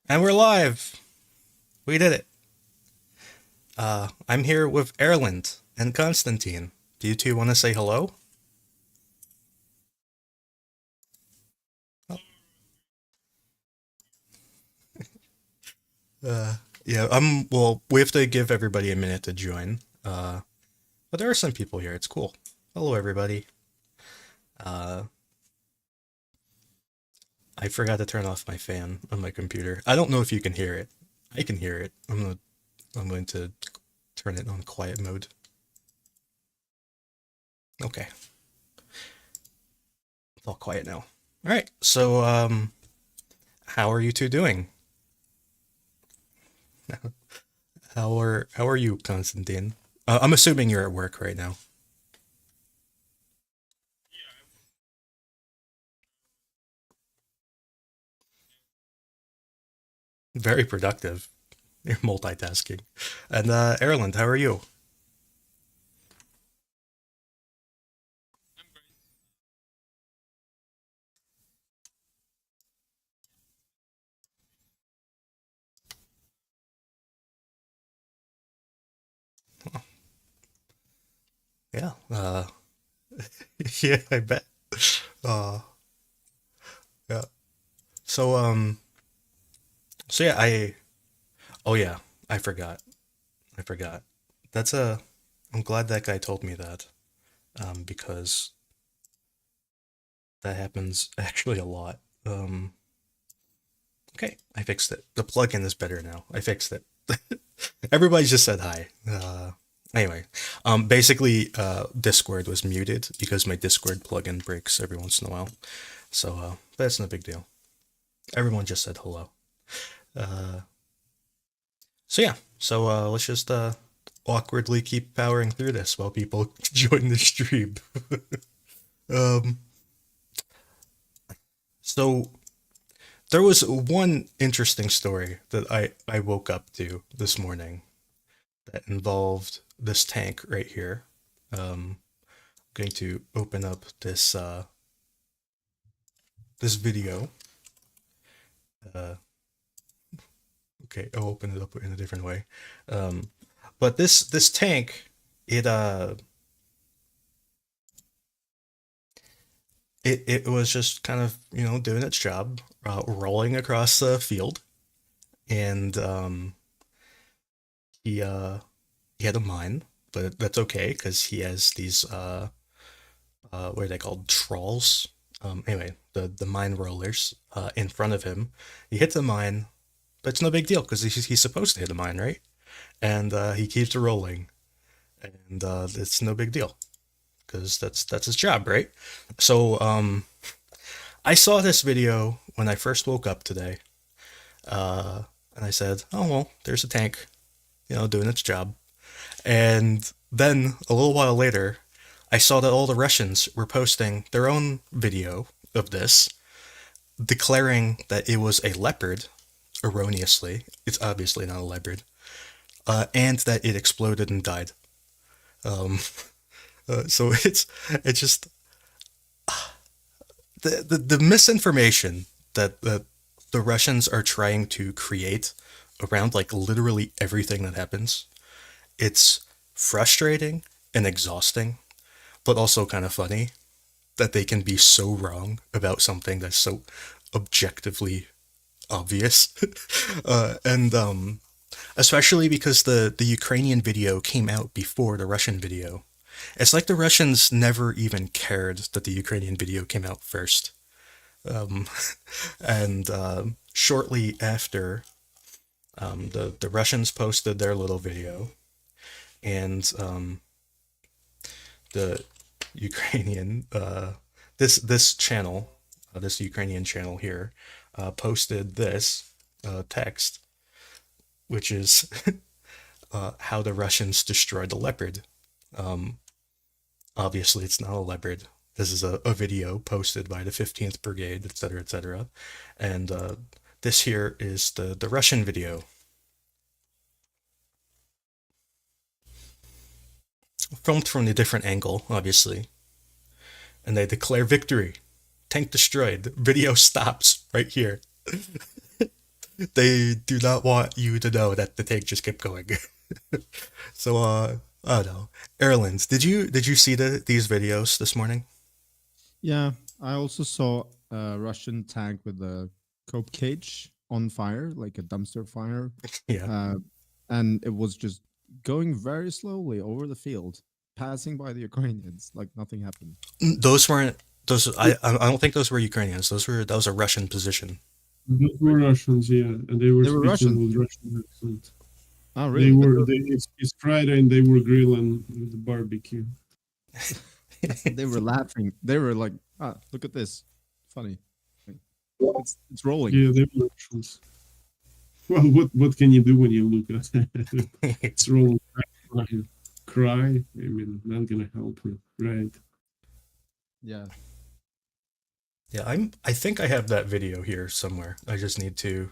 And we're live. We did it. I'm here with Erlend and Constantine. Do you two want to say hello? Uh, yeah, well, we have to give everybody a minute to join. But there are some people here. It's cool. Hello, everybody. Uh, I forgot to turn off my fan on my computer. I don't know if you can hear it. I can hear it. I'm going to turn it on quiet mode. Okay, it's all quiet now. All right. So, how are you two doing? How are you, Constantine? I'm assuming you're at work right now. Very productive. You're multitasking. And Erland, how are you? Yeah. Yeah, I bet. Uh, yeah. So so yeah, oh yeah, I forgot. I forgot. That's a I'm glad that guy told me that. Because that happens actually a lot. Okay, I fixed it. The plugin is better now. I fixed it. Everybody just said hi. Anyway, basically, Discord was muted because my Discord plugin breaks every once in a while. So, that's no big deal. Everyone just said hello. Uh, so yeah, so let's just awkwardly keep powering through this while people join the stream. Um, so there was one interesting story that I woke up to this morning that involved this tank right here. Going to open up this video. Uh, okay, I'll open it up in a different way. Um, but this tank, it uh it was just kind of doing its job, rolling across the field, and he had a mine, but that's okay because he has these what are they called, trawls? Anyway, the mine rollers in front of him. He hits the mine, but it's no big deal because he's supposed to hit a mine, right? And he keeps rolling, and it's no big deal because that's his job, right? So I saw this video when I first woke up today, and I said, "Oh well, there's a tank, doing its job." And then a little while later, I saw that all the Russians were posting their own video of this, declaring that it was a leopard, erroneously. It's obviously not a leopard, and that it exploded and died. Um, so it's just the misinformation that the Russians are trying to create around like literally everything that happens. It's frustrating and exhausting, but also kind of funny that they can be so wrong about something that's so objectively obvious. And especially because the Ukrainian video came out before the Russian video. It's like the Russians never even cared that the Ukrainian video came out first. Um, and shortly after, the Russians posted their little video, and the Ukrainian this channel, this Ukrainian channel here, posted this text, which is how the Russians destroyed the leopard. Um, Obviously, it's not a leopard. This is a video posted by the 15th Brigade, etc., etc. And this here is the Russian video, filmed from a different angle, obviously. And they declare victory. Tank destroyed. The video stops right here. They do not want you to know that the tank just kept going. So I don't know. Erlend, did you see these videos this morning? Yeah, I also saw a Russian tank with a cope cage on fire, like a dumpster fire, Yeah. uh, and it was just going very slowly over the field, passing by the Ukrainians like nothing happened. Those weren't those. I don't think those were Ukrainians. That was a Russian position. Those were Russians, yeah, and they were They were speaking Russian. with Russian accent. Oh, They really? But were. It's Friday, and they were grilling with the barbecue. they were laughing. They were like, "Ah, look at this, funny. Like, it's rolling." Yeah, they were Russians. Well, what can you do when you look at it? It's rolling. Cry. Cry. I mean, not gonna help you, right? Yeah, Yeah, I think I have that video here somewhere. I just need to.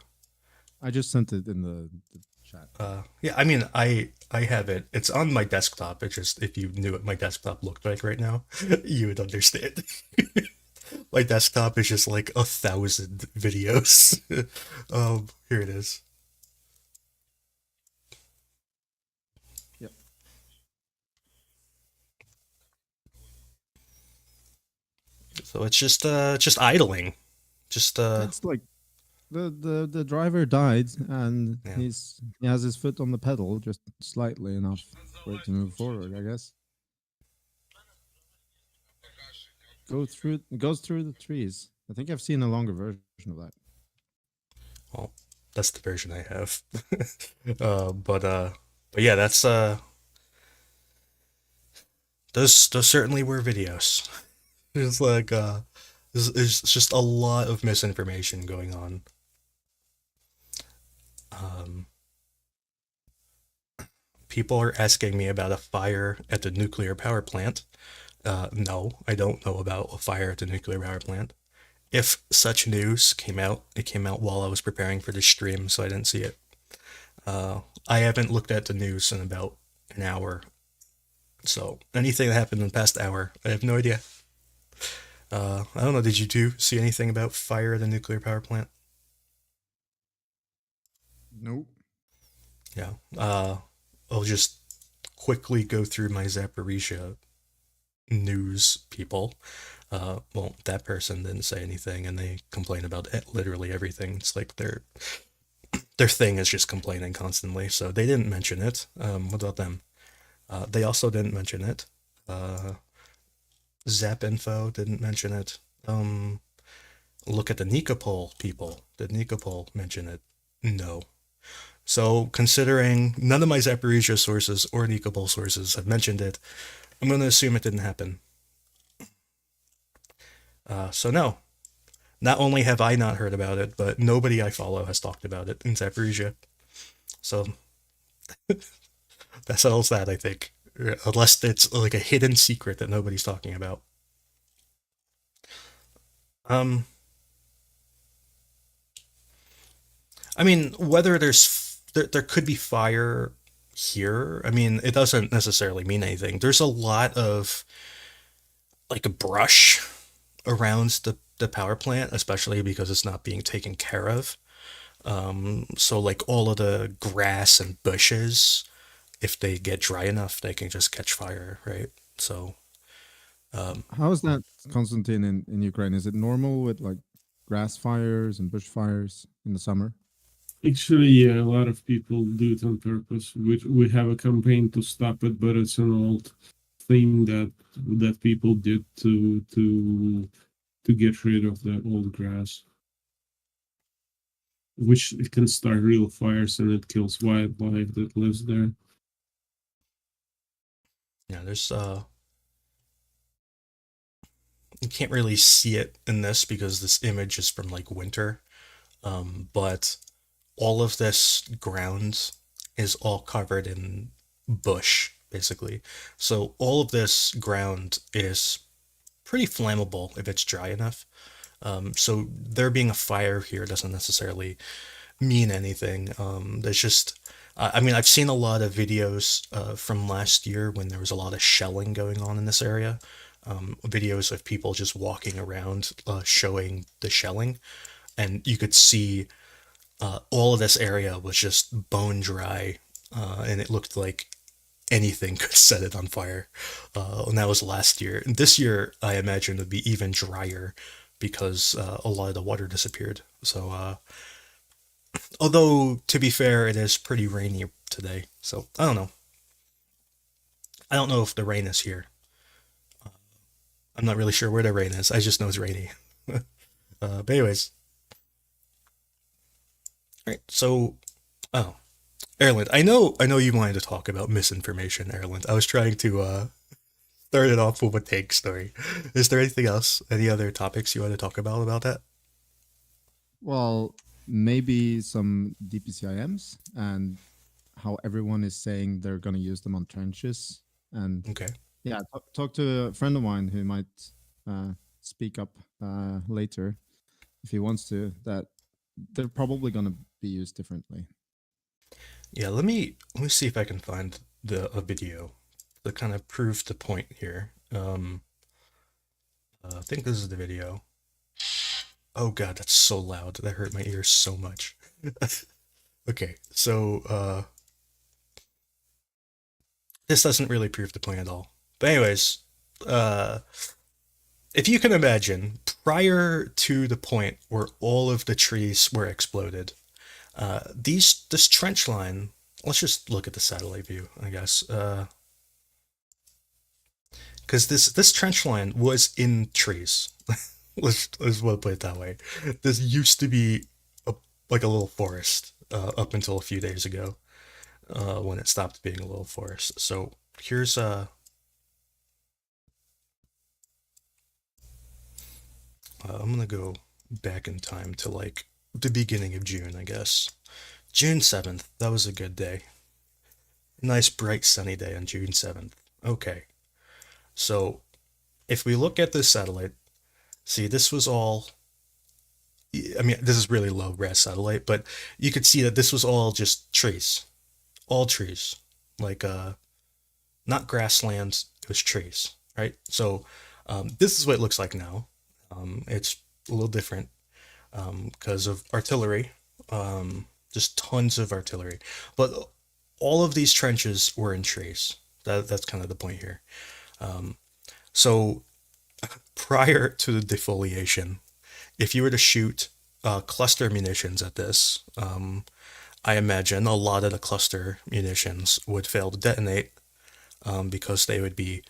I just sent it in the chat. Yeah, I mean, I have it. It's on my desktop. It's just if you knew what my desktop looked like right now, you would understand. My desktop is just like 1,000 videos. Here it is. Yep, So it's just idling. Just it's like the driver died, and yeah. he has his foot on the pedal just slightly enough for it to move forward. I guess it goes through the trees. I think I've seen a longer version of that. Well, that's the version I have. But yeah, that's those certainly were videos. It's like there's just a lot of misinformation going on. Um, People are asking me about a fire at the nuclear power plant. No, I don't know about a fire at the nuclear power plant. If such news came out, it came out while I was preparing for the stream, so I didn't see it. I haven't looked at the news in about an hour, so anything that happened in the past hour, I have no idea. I don't know. Did you two see anything about fire at a nuclear power plant? Nope. Yeah. I'll just quickly go through my Zaporizhia news people. Well, that person didn't say anything, and they complain about literally everything. It's like their thing is just complaining constantly. So they didn't mention it. What about them? They also didn't mention it. Uh, Zap Info didn't mention it. Look at the Nikopol people. Did Nikopol mention it? No. So considering none of my Zaporizhia sources or Nikopol sources have mentioned it, I'm going to assume it didn't happen. So no. Not only have I not heard about it, but nobody I follow has talked about it in Zaporizhia. So that settles that, I think. Unless it's like a hidden secret that nobody's talking about. Um, I mean, whether there could be fire here. I mean, it doesn't necessarily mean anything. There's a lot of like a brush around the power plant, especially because it's not being taken care of. So like all of the grass and bushes, if they get dry enough, they can just catch fire, right? So How is that, Constantine, in Ukraine? Is it normal with like grass fires and bush fires in the summer? Actually, yeah, a lot of people do it on purpose. We have a campaign to stop it, but it's an old thing that people did to get rid of the old grass, which it can start real fires and it kills wildlife that lives there. yeah, there's you can't really see it in this because this image is from like winter. But all of this ground is all covered in bush, basically. So all of this ground is pretty flammable if it's dry enough. So there being a fire here doesn't necessarily mean anything. There's just, I mean, I've seen a lot of videos from last year when there was a lot of shelling going on in this area. Videos of people just walking around showing the shelling, and you could see all of this area was just bone dry, and it looked like anything could set it on fire. And that was last year. And this year, I imagine would be even drier because a lot of the water disappeared. So, although to be fair, it is pretty rainy today. So I don't know. I don't know if the rain is here. I'm not really sure where the rain is. I just know it's rainy. But anyways, all right. So, oh, Erlend, I know you wanted to talk about misinformation, Erlend. I was trying to start it off with a take story. Is there anything else? Any other topics you want to talk about that? Well, maybe some DPCIMs and how everyone is saying they're going to use them on trenches. And Okay. yeah, talk to a friend of mine who might uh, speak up later if he wants to, that they're probably going to be used differently. Yeah, let me see if I can find a video that kind of proves the point here. I think this is the video. Oh god, that's so loud. That hurt my ears so much. Okay, so this doesn't really prove the point at all. But anyways, uh if you can imagine, prior to the point where all of the trees were exploded, this trench line. Let's just look at the satellite view, I guess. Because this trench line was in trees. Let's well put it that way. This used to be like a little forest up until a few days ago, when it stopped being a little forest. So here's I'm gonna go back in time to like the beginning of June, I guess. June 7th. That was a good day. Nice bright sunny day on June 7th. Okay. So if we look at this satellite, see this was all, I mean, this is really low res satellite, but you could see that this was all just trees, all trees, like not grasslands. It was trees, right? So this is what it looks like now. It's a little different because of artillery, just tons of artillery, but all of these trenches were in trees. That's kind of the point here. So prior to the defoliation, if you were to shoot cluster munitions at this, I imagine a lot of the cluster munitions would fail to detonate because they would be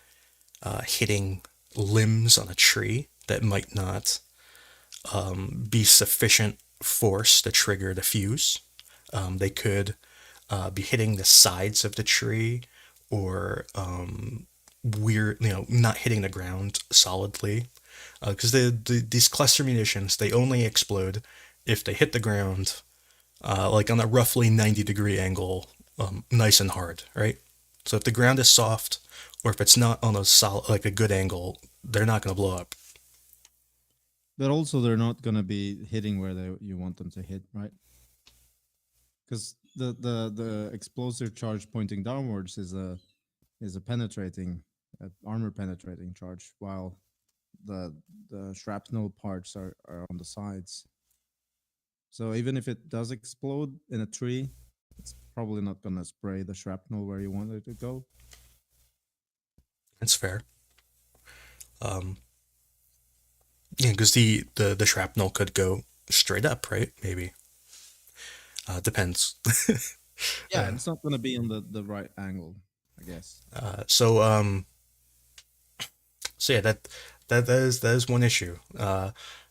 hitting limbs on a tree that might not be sufficient force to trigger the fuse. They could be hitting the sides of the tree or weird, not hitting the ground solidly. Because these cluster munitions, they only explode if they hit the ground like on a roughly 90-degree angle, nice and hard, right? So if the ground is soft or if it's not on a solid, like a good angle, they're not going to blow up. But also, they're not going to be hitting where you want them to hit, right? Because the explosive charge pointing downwards is a penetrating, armor penetrating charge, while the shrapnel parts are on the sides. So even if it does explode in a tree, it's probably not going to spray the shrapnel where you want it to go. That's fair. Yeah, because the shrapnel could go straight up, right? Maybe. Depends. Yeah, it's not going to be on the right angle, I guess. So yeah, that is one issue.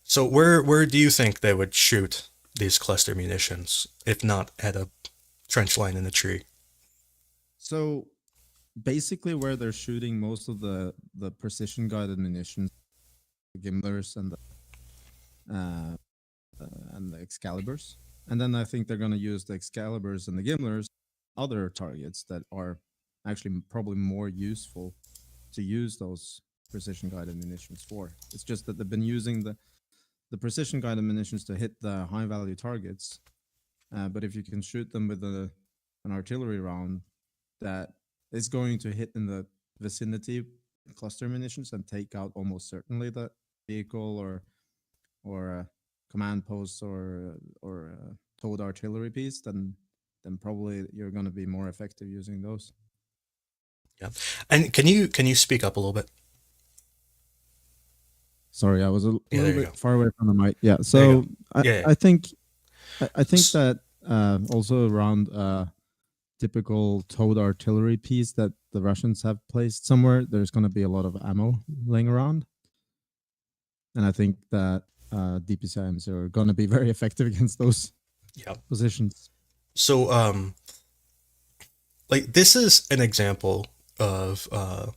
So where do you think they would shoot these cluster munitions if not at a trench line in a tree? So basically, where they're shooting most of the precision guided munitions, the gimblers uh, and the Excaliburs. And then I think they're going to use the Excaliburs and the Gimblers other targets that are actually probably more useful to use those precision guided munitions for. It's just that they've been using the precision guided munitions to hit the high value targets. But if you can shoot them with an artillery round that is going to hit in the vicinity cluster munitions and take out almost certainly the vehicle or command posts or towed artillery piece, then probably you're going to be more effective using those. Yeah. And can you speak up a little bit? Sorry, I was a Yeah, little there you go. bit far away from the mic. Yeah, There you go. so I, Yeah, yeah. I think I think S- that also around typical towed artillery piece that the Russians have placed somewhere, there's going to be a lot of ammo laying around, and I think that DPCMs are going to be very effective against those yeah. positions. So like this is an example of uh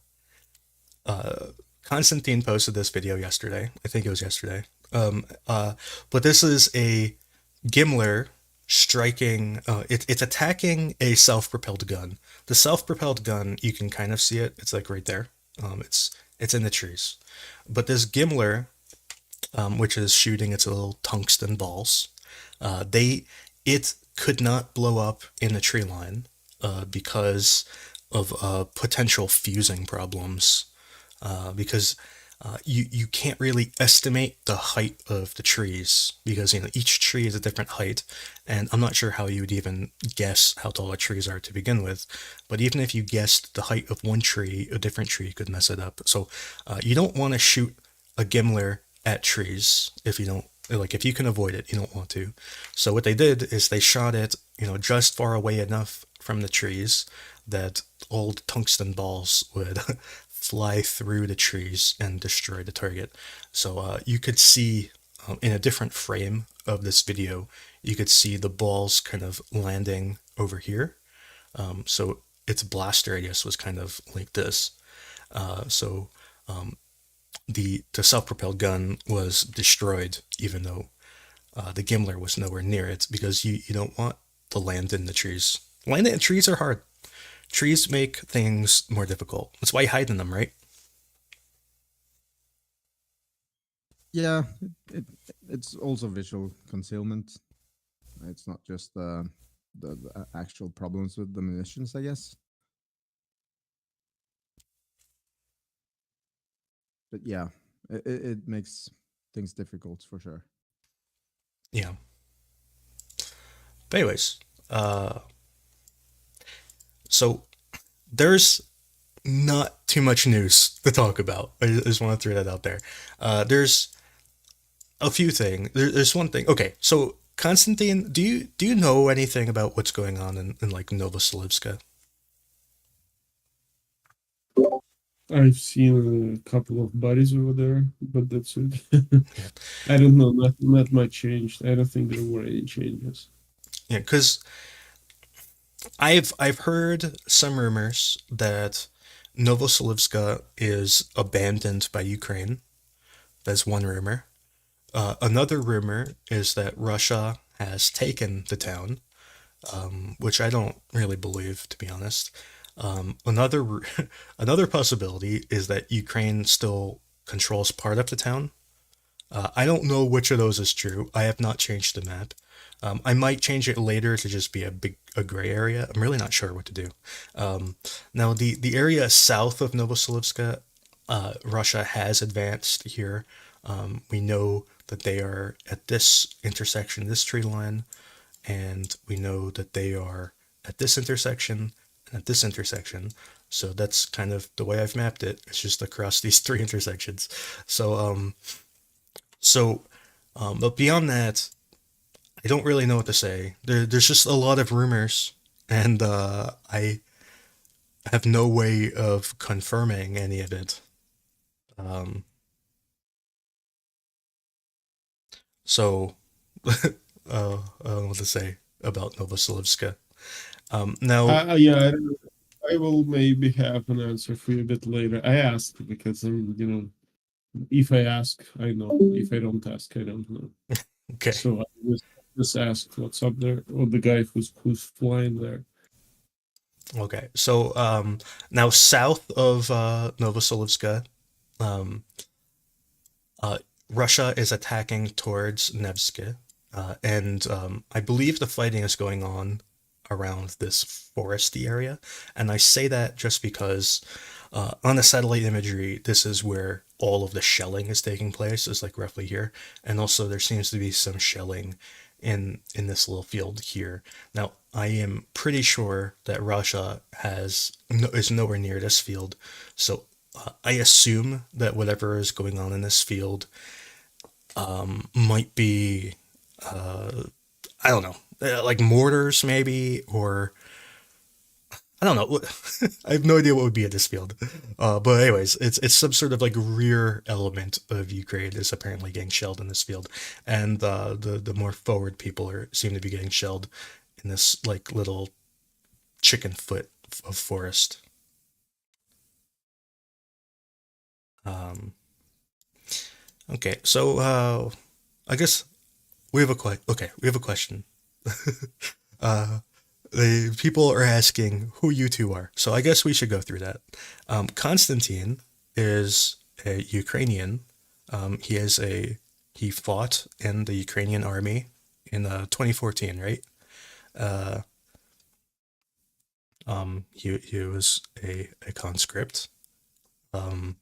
Constantine posted this video yesterday. I think it was yesterday. Um uh but this is a Gimler striking it's attacking a self-propelled gun. The self-propelled gun, you can kind of see it. It's like right there. It's in the trees. But this Gimler, which is shooting its little tungsten balls, they it could not blow up in the tree line because of potential fusing problems. Because you can't really estimate the height of the trees because each tree is a different height, and I'm not sure how you would even guess how tall the trees are to begin with. But even if you guessed the height of one tree, a different tree could mess it up. So you don't want to shoot a Gimler at trees if you don't like if you can avoid it, you don't want to. So what they did is they shot it, just far away enough from the trees that old tungsten balls would fly through the trees and destroy the target. So you could see in a different frame of this video, you could see the balls kind of landing over here. So its blast radius was kind of like this. So the self-propelled gun was destroyed, even though the Gimler was nowhere near it, because you don't want to land in the trees. Landing in trees are hard. Trees make things more difficult. That's why you hide in them, right? Yeah, it, it's also visual concealment. It's not just the actual problems with the munitions, I guess. But yeah, it makes things difficult for sure. Yeah. But anyways, so there's not too much news to talk about. I just want to throw that out there. There's a few things. There's one thing. Okay, so Constantine, do you know anything about what's going on in like Novoselivska? I've seen a couple of bodies over there, but that's it. Yeah, I don't know. Not much changed. I don't think there were any changes. yeah, because I've heard some rumors that Novoselivska is abandoned by Ukraine. That's one rumor. Another rumor is that Russia has taken the town, which I don't really believe, to be honest. Another another possibility is that Ukraine still controls part of the town. I don't know which of those is true. I have not changed the map. I might change it later to just be a gray area. I'm really not sure what to do. Now the area south of Novoselivska, Russia has advanced here. We know that they are at this intersection, this tree line, and we know that they are at this intersection and at this intersection. So that's kind of the way I've mapped it. It's just across these three intersections. So so but beyond that, I don't really know what to say. There's just a lot of rumors, and I have no way of confirming any of it. Um, so I don't know what to say about Novoselivska. Now, Yeah, I will maybe have an answer for you a bit later. I asked because if I ask, I know. If I don't ask, I don't know. okay, So I just ask what's up there, or the guy who's flying there. okay. So now south of Novoselivska, um, uh, Russia is attacking towards Nevsky, and I believe the fighting is going on around this foresty area. And I say that just because on the satellite imagery, this is where all of the shelling is taking place, is like roughly here. And also, there seems to be some shelling in this little field here. Now, I am pretty sure that Russia is nowhere near this field, so I assume that whatever is going on in this field might be I don't know, like mortars maybe, or I don't know. I have no idea what would be in this field. But anyways, it's some sort of like rear element of Ukraine is apparently getting shelled in this field, and the more forward people seem to be getting shelled in this like little chicken foot of forest. Um, okay, so I guess we have a question. uh, the people are asking who you two are, so I guess we should go through that. Constantine is a Ukrainian. He is a he fought in the Ukrainian army in 2014, right? Uh, he was a conscript. Um,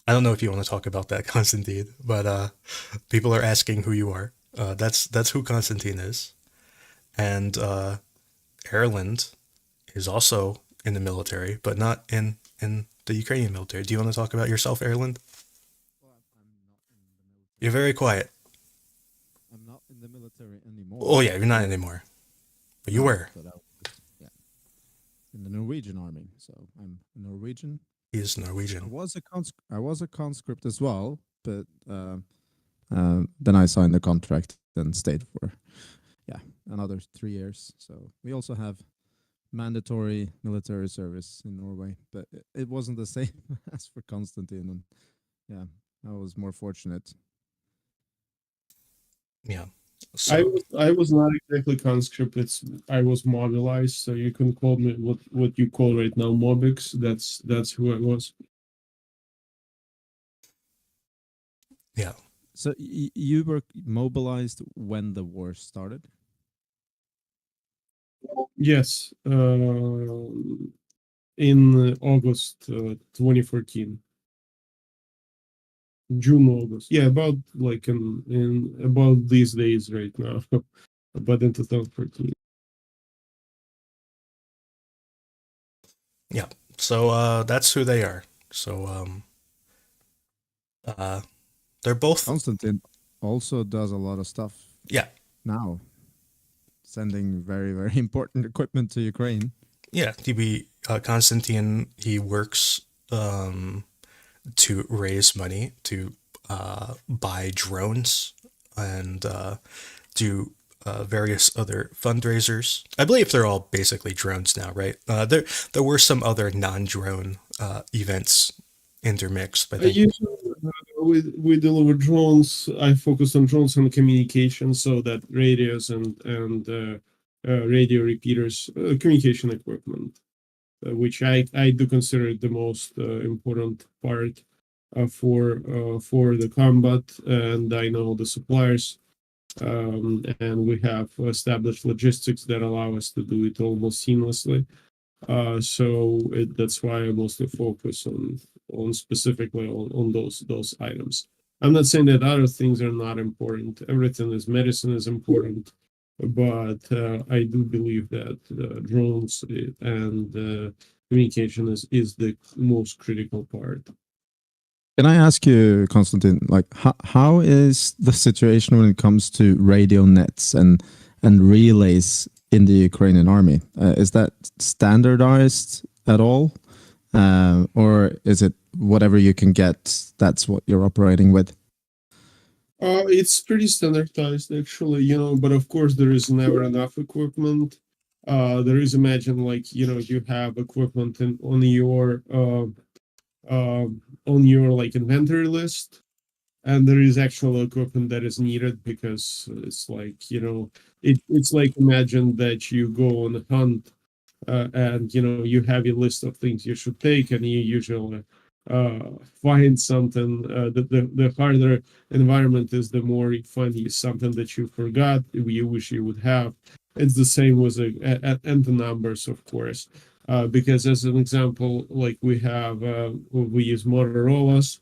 I don't know if you want to talk about that, Constantine, but people are asking who you are. That's who Constantine is, and Erlend is also in the military, but not in the Ukrainian military. Do you want to talk about yourself, Erlend? Well, I'm not in the You're military. very quiet. I'm not in the military anymore. Oh yeah, you're not anymore, but you No, were. but I was, yeah, in the Norwegian army. So I'm Norwegian. He's Norwegian. I was a conscript as well, but then I signed the contract and stayed for another 3 years. So we also have mandatory military service in Norway, but it wasn't the same as for Constantine. And yeah, I was more fortunate. Yeah. I So was I was not exactly conscript. I was mobilized, so you can call me what you call right now mobix. That's who I was. yeah, So you were mobilized when the war started? Yes, in August 2014, June, August. Yeah, about like in about these days right now, but in 2014. yeah. So that's who they are. So uh, they're both Constantine also does a lot of stuff yeah, now, sending very, very important equipment to Ukraine. yeah. Constantine. He works to raise money to buy drones and do various other fundraisers. I believe they're all basically drones now, right? There were some other non-drone events intermixed, but I I think usually we deliver drones. I focus on drones and communication, so that radios and radio repeaters, communication equipment, which I do consider the most important part for the combat. And I know the suppliers, and we have established logistics that allow us to do it almost seamlessly. That's why I mostly focus on specifically on those items. I'm not saying that other things are not important. Everything is medicine is important, but I do believe that drones and communication is the most critical part. Can I ask you, Constantine, like how is the situation when it comes to radio nets and relays in the Ukrainian army? Is that standardized at all, or is it whatever you can get? That's what you're operating with. It's pretty standardized actually, but of course there is never enough equipment. There is imagine like you have equipment on your like inventory list, and there is actual equipment that is needed because it's like it's like imagine that you go on a hunt, and you have a list of things you should take, and you usually uh, find something. The harder environment is, the more you find something that you forgot, you wish you would have. It's the same with and the numbers, of course. Because as an example, like we use Motorola's,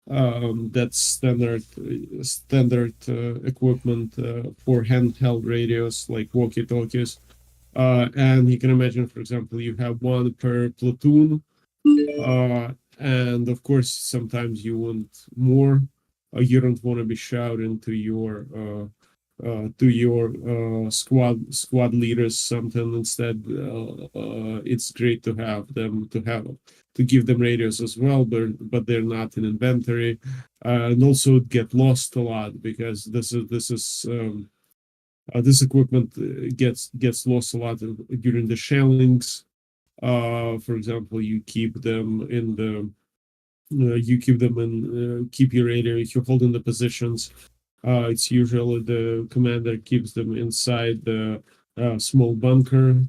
That's standard equipment for handheld radios like walkie-talkies. And you can imagine, for example, you have one per platoon, and of course, sometimes you want more. You don't want to be shouting to your squad leaders something. Instead, it's great to have them to give them radios as well, but they're not in inventory, and also get lost a lot because this equipment gets lost a lot during the shellings. For example, you keep them in the you keep them in keep your radio. If you're holding the positions, it's usually the commander keeps them inside the small bunker.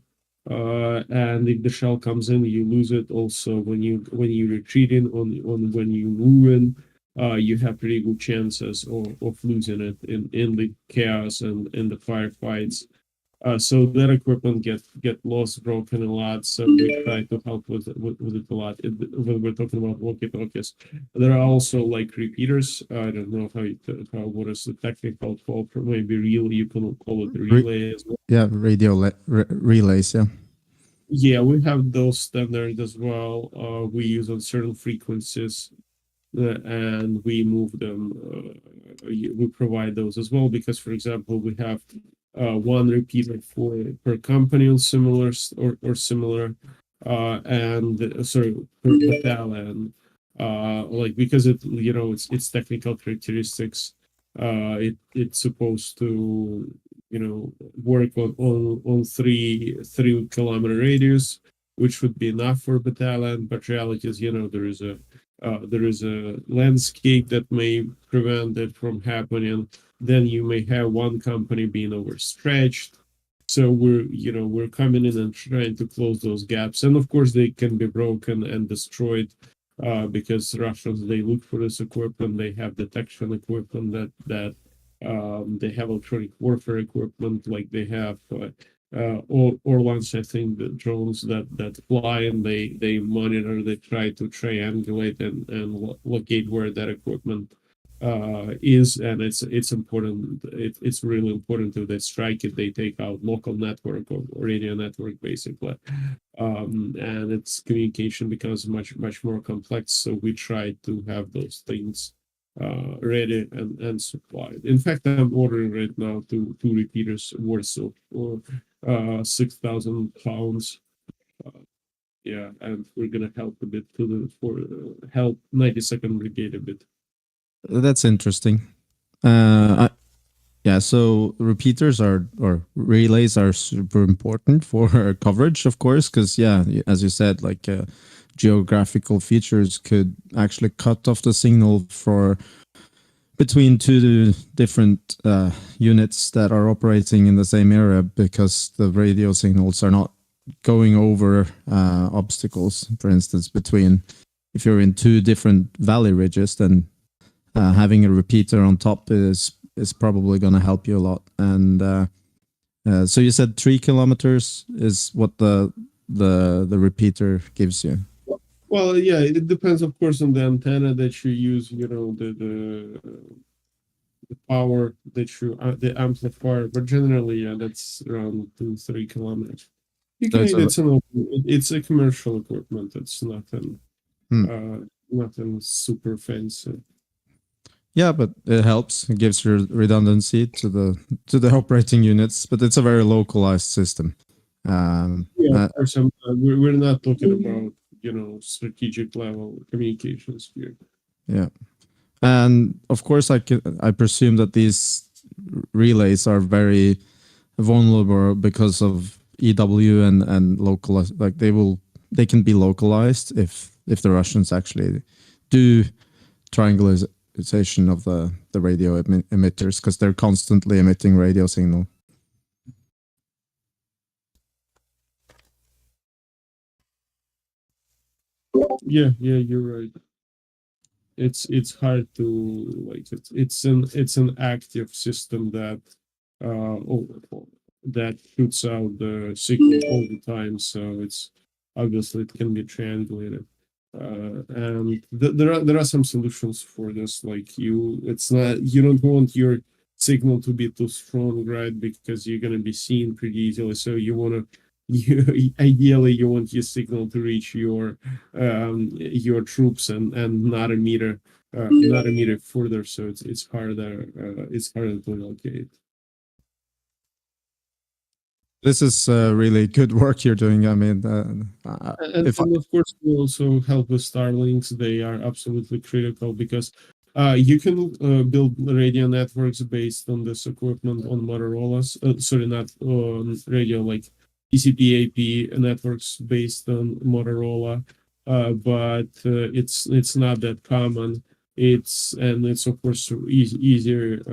And if the shell comes in, you lose it. Also, when you retreating on when you moving, you have pretty good chances of losing it in the chaos and in the firefights. So that equipment get lost, broken a lot. So we try to help with it a lot. When we're talking about walkie-talkies, there are also like repeaters. I don't know how what is the technical call for maybe relay. You can call it a Re- relay as well. yeah, relays. Yeah. Yeah, we have those standard as well. We use on certain frequencies and we move them. We provide those as well because, for example, we have one repeater for per company on similar or similar, and sorry per battalion. Like because it's technical characteristics. It's supposed to work on 3 kilometer radius, which would be enough for a battalion. But reality is, there is a landscape that may prevent it from happening. Then you may have one company being overstretched. So we're coming in and trying to close those gaps, and of course they can be broken and destroyed because Russians they look for this equipment. They have detection equipment they have electronic warfare equipment like they have or once I think the drones that fly and they monitor, they try to triangulate and locate where that equipment is, and it's important. It's really important to they strike it. They take out local network or radio network basically, and its communication becomes much more complex. So we try to have those things ready and supplied. In fact, I'm ordering right now two repeaters worth of 6,000 pounds. Yeah, and we're gonna help a bit to the for help 92nd Brigade a bit. That's interesting. Yeah, so repeaters are or relays are super important for coverage, of course, because yeah, as you said, like geographical features could actually cut off the signal for between two different units that are operating in the same area because the radio signals are not going over obstacles. For instance, between if you're in two different valley ridges, then having a repeater on top is probably going to help you a lot. And so you said 3 kilometers is what the repeater gives you. Well, yeah, it depends, of course, on the antenna that you use. The power that you the amplifier, but generally, yeah, that's around 2-3 kilometers. You So can it's a, it's a commercial equipment. It's nothing hmm. nothing super fancy. Yeah, but it helps. It gives you redundancy to the operating units, but it's a very localized system. Yeah, of course, we're not talking about strategic level communications here. Yeah, and of course, I presume that these relays are very vulnerable because of EW and localized. Like they can be localized if the Russians actually do triangulation of the radio emitters because they're constantly emitting radio signal. Yeah, you're right. It's hard to like it's an active system that that shoots out the signal all the time. So it's obviously it can be triangulated. And there are some solutions for this. Like it's not, you don't want your signal to be too strong, right? Because you're gonna be seen pretty easily. So you want to, ideally you want your signal to reach your troops and not a meter further. So it's harder to locate. This is really good work you're doing. I mean, And of course, we also help with Starlinks. They are absolutely critical because you can build radio networks based on this equipment on Motorola's. Sorry, not on radio, like TCP/IP networks based on Motorola. But it's not that common. It's of course easier,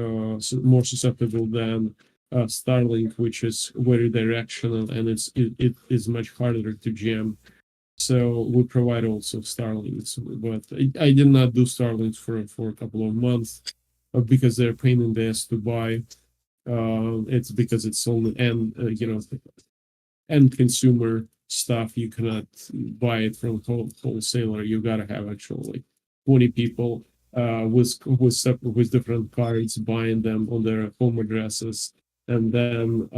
more susceptible than Starlink, which is very directional and it is much harder to jam. So we provide also Starlinks, but I did not do Starlinks for a couple of months because they're a pain in the ass to buy. It's because it's only end consumer stuff. You cannot buy it from wholesaler. You gotta have actually like 20 people with different cards buying them on their home addresses and then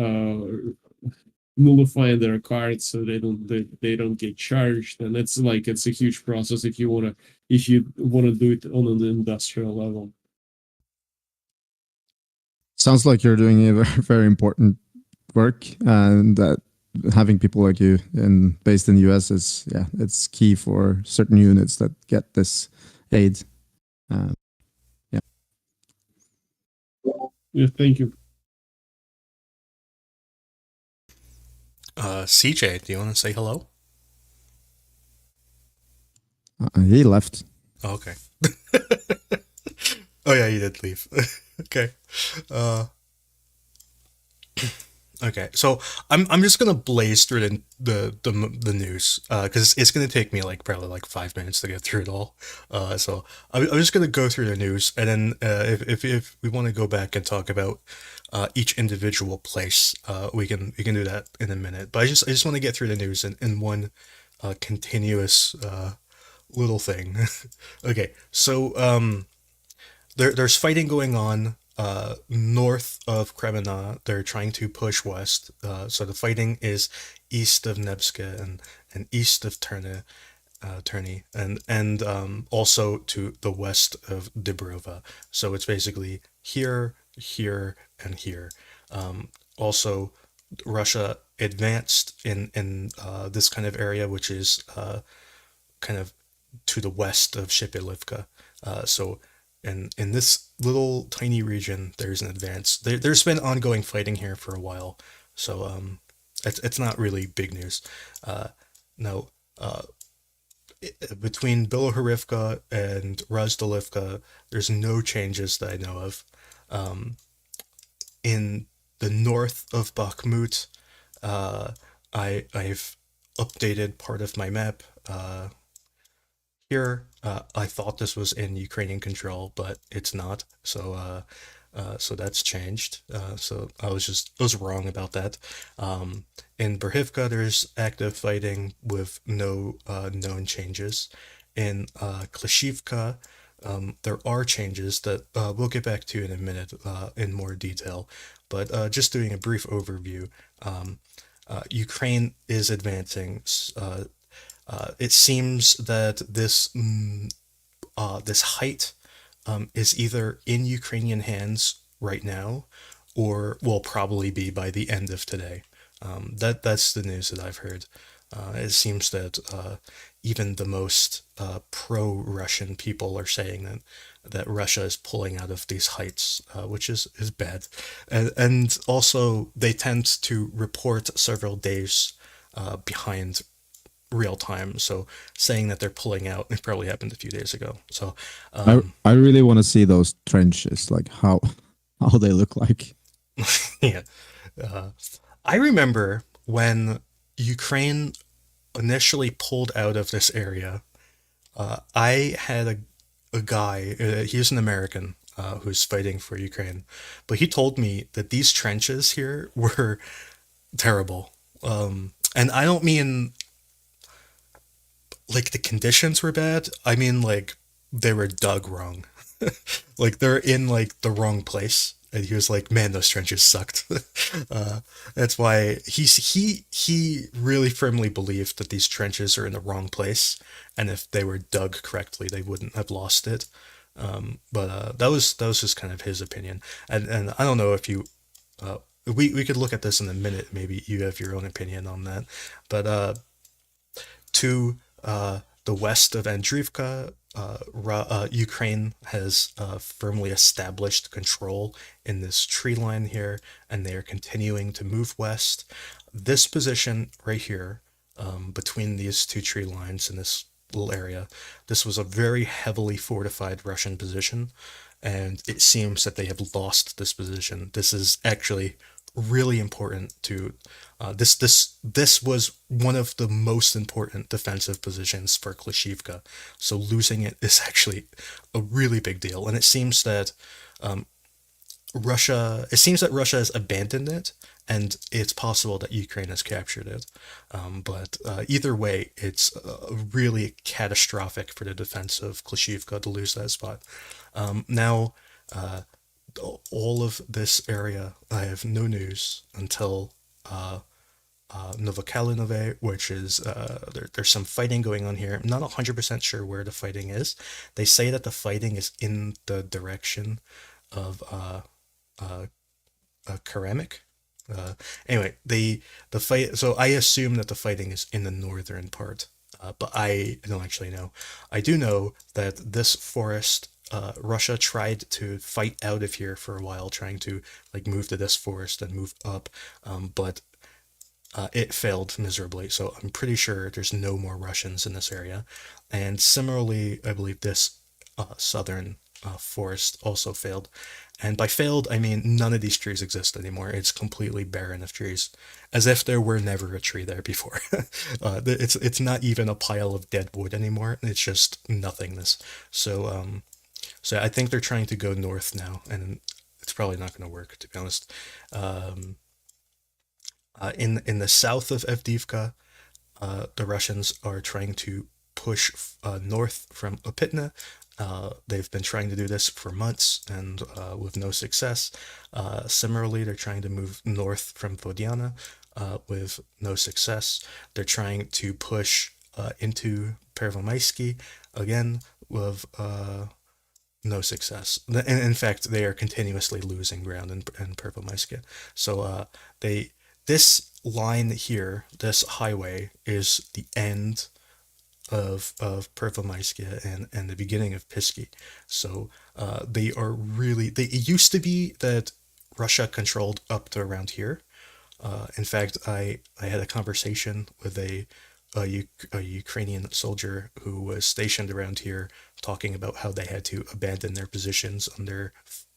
nullifying their cards so they don't get charged. And it's a huge process if you wanna do it on an industrial level. sounds like you're doing a very, very important work, and that having people like you based in the US is, yeah, it's key for certain units that get this aid. Yeah. Yeah, thank you. CJ, do you want to say hello? He left. Oh, okay. Oh yeah, you did leave. Okay. Uh, okay. So I'm just gonna blaze through the news because it's gonna take me like probably like 5 minutes to get through it all. So I'm just gonna go through the news and then if we want to go back and talk about each individual place, we can do that in a minute. But I just want to get through the news in one continuous little thing. Okay, so there's fighting going on north of Kremena. They're trying to push west. So the fighting is east of Nebska and east of Terny, and also to the west of Dibrova. So it's basically here, here, and here. Also, Russia advanced in this kind of area, which is kind of to the west of Shipilivka. So in this little tiny region, there's an advance. There's been ongoing fighting here for a while, so it's not really big news. No, between Bilohorivka and Razdolivka, there's no changes that I know of. In the north of Bakhmut, I've updated part of my map. Here, I thought this was in Ukrainian control, but it's not. So that's changed. So I was wrong about that. In Berhivka, there's active fighting with no known changes. In Klashivka, there are changes that we'll get back to in a minute in more detail. But just doing a brief overview, Ukraine is advancing. It seems that this height is either in Ukrainian hands right now, or will probably be by the end of today. That's the news that I've heard. It seems that even the most pro-Russian people are saying that Russia is pulling out of these heights, which is bad, and also they tend to report several days behind real time. So saying that they're pulling out, it probably happened a few days ago. So I really want to see those trenches, like how they look like. yeah, I remember when Ukraine initially pulled out of this area. I had a guy. He's an American who's fighting for Ukraine, but he told me that these trenches here were terrible. And I don't mean like the conditions were bad. I mean, like they were dug wrong. Like they're in like the wrong place. And he was like, "Man, those trenches sucked." uh, that's why he really firmly believed that these trenches are in the wrong place, and if they were dug correctly, they wouldn't have lost it. But that was just kind of his opinion, and I don't know if you we could look at this in a minute. Maybe you have your own opinion on that, but to the west of Andrivka, Ukraine has firmly established control in this tree line here, and they are continuing to move west. This position right here, between these two tree lines in this little area, this was a very heavily fortified Russian position, and it seems that they have lost this position. This is actually really important to this was one of the most important defensive positions for Klishivka. So losing it is actually a really big deal, and it seems that Russia has abandoned it, and it's possible that Ukraine has captured it. But either way, it's really catastrophic for the defense of Klishivka to lose that spot. Now, all of this area, I have no news until Novokalinove, which is there's some fighting going on here. I'm not 100% sure where the fighting is. They say that the fighting is in the direction of uh, Ceramic. Anyway, the fight. So I assume that the fighting is in the northern part, but I don't actually know. I do know that this forest. Russia tried to fight out of here for a while, trying to like move to this forest and move up, but it failed miserably. So I'm pretty sure there's no more Russians in this area. And similarly, I believe this southern forest also failed. And by failed, I mean none of these trees exist anymore. It's completely barren of trees, as if there were never a tree there before. It's not even a pile of dead wood anymore. It's just nothingness. So I think they're trying to go north now, and it's probably not going to work, to be honest. Um, in the south of Avdivka, the Russians are trying to push north from Opitna. They've been trying to do this for months and with no success. Similarly, they're trying to move north from Vodiana with no success. They're trying to push into Pervomaisky again with no success. In fact, they are continuously losing ground in Pervomaisky. So they this line here, this highway, is the end of Pervomaisky and the beginning of Pisky. So they are really it used to be that Russia controlled up to around here. In fact, I had a conversation with a Ukrainian soldier who was stationed around here, talking about how they had to abandon their positions under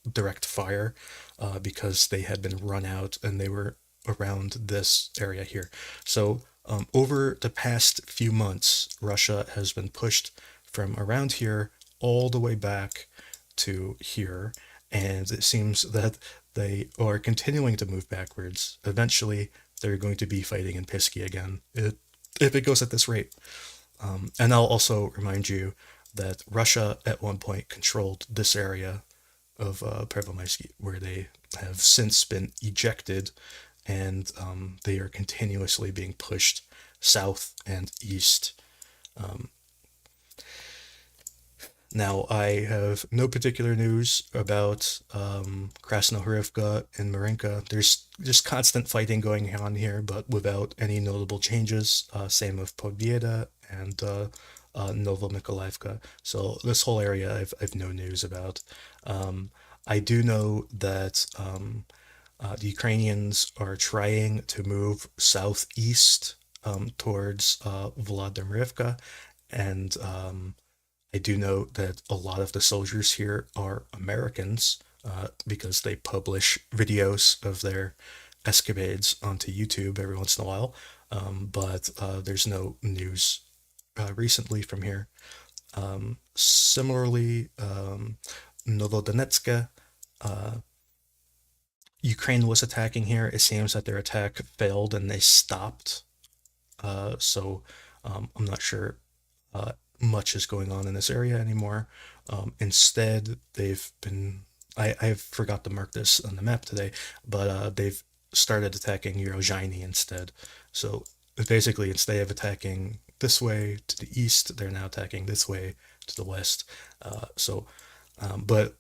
direct fire because they had been run out and they were around this area here. So over the past few months, Russia has been pushed from around here all the way back to here, and it seems that they are continuing to move backwards. Eventually, they're going to be fighting in Pisky again, if it goes at this rate. And I'll also remind you that Russia at one point controlled this area of Pervomaisky, where they have since been ejected, and they are continuously being pushed south and east. Um, Now, I have no particular news about Krasnohorivka and Marinka. There's just constant fighting going on here, but without any notable changes. Same with Pobieda and Novomykolaivka. So this whole area, I've no news about. I do know that the Ukrainians are trying to move southeast towards Vladimirivka, and I do know that a lot of the soldiers here are Americans because they publish videos of their escapades onto YouTube every once in a while. But there's no news recently from here. Similarly, Novodonetsk, uh, Ukraine was attacking here. It seems that their attack failed and they stopped. So I'm not sure much is going on in this area anymore. Instead, they've been, I forgot to mark this on the map today, but they've started attacking Eurozhiny instead. So basically, instead of attacking this way to the east, they're now attacking this way to the west. But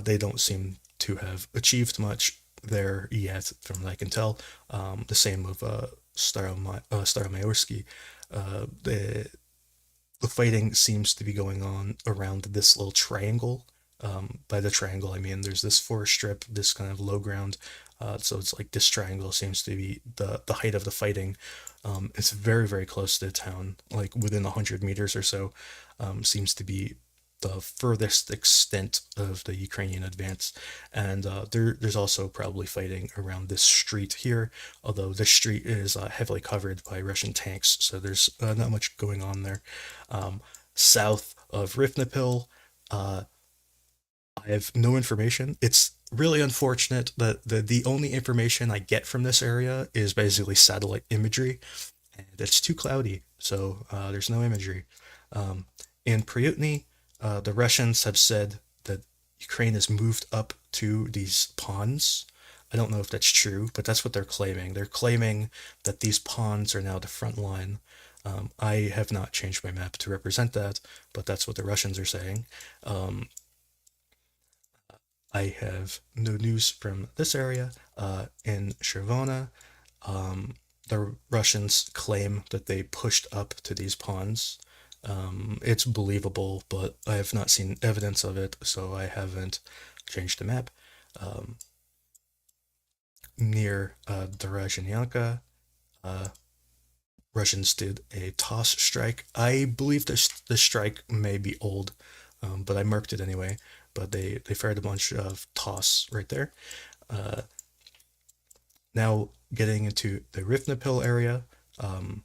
they don't seem to have achieved much there yet, from what I can tell. The same with Staromayorsky. The fighting seems to be going on around this little triangle. By the triangle, I mean there's this forest strip, this kind of low ground. So it's like this triangle seems to be the height of the fighting. It's very, very close to the town, like within 100 meters or so. Seems to be the furthest extent of the Ukrainian advance. And there's also probably fighting around this street here, although this street is heavily covered by Russian tanks, so there's not much going on there. South of Rifnipil, I have no information. It's really unfortunate that the only information I get from this area is basically satellite imagery, and it's too cloudy, so there's no imagery. In Pryutny, the Russians have said that Ukraine has moved up to these ponds. I don't know if that's true, but that's what they're claiming. They're claiming that these ponds are now the front line. I have not changed my map to represent that, but that's what the Russians are saying. Um, I have no news from this area. In Chervona, the Russians claim that they pushed up to these ponds. It's believable, but I have not seen evidence of it, so I haven't changed the map. Um, Near Dorozhenyanka, uh, Russians did a toss strike. I believe this strike may be old, but I marked it anyway. But they fired a bunch of toss right there. Uh, Now getting into the Rivnapil area, um,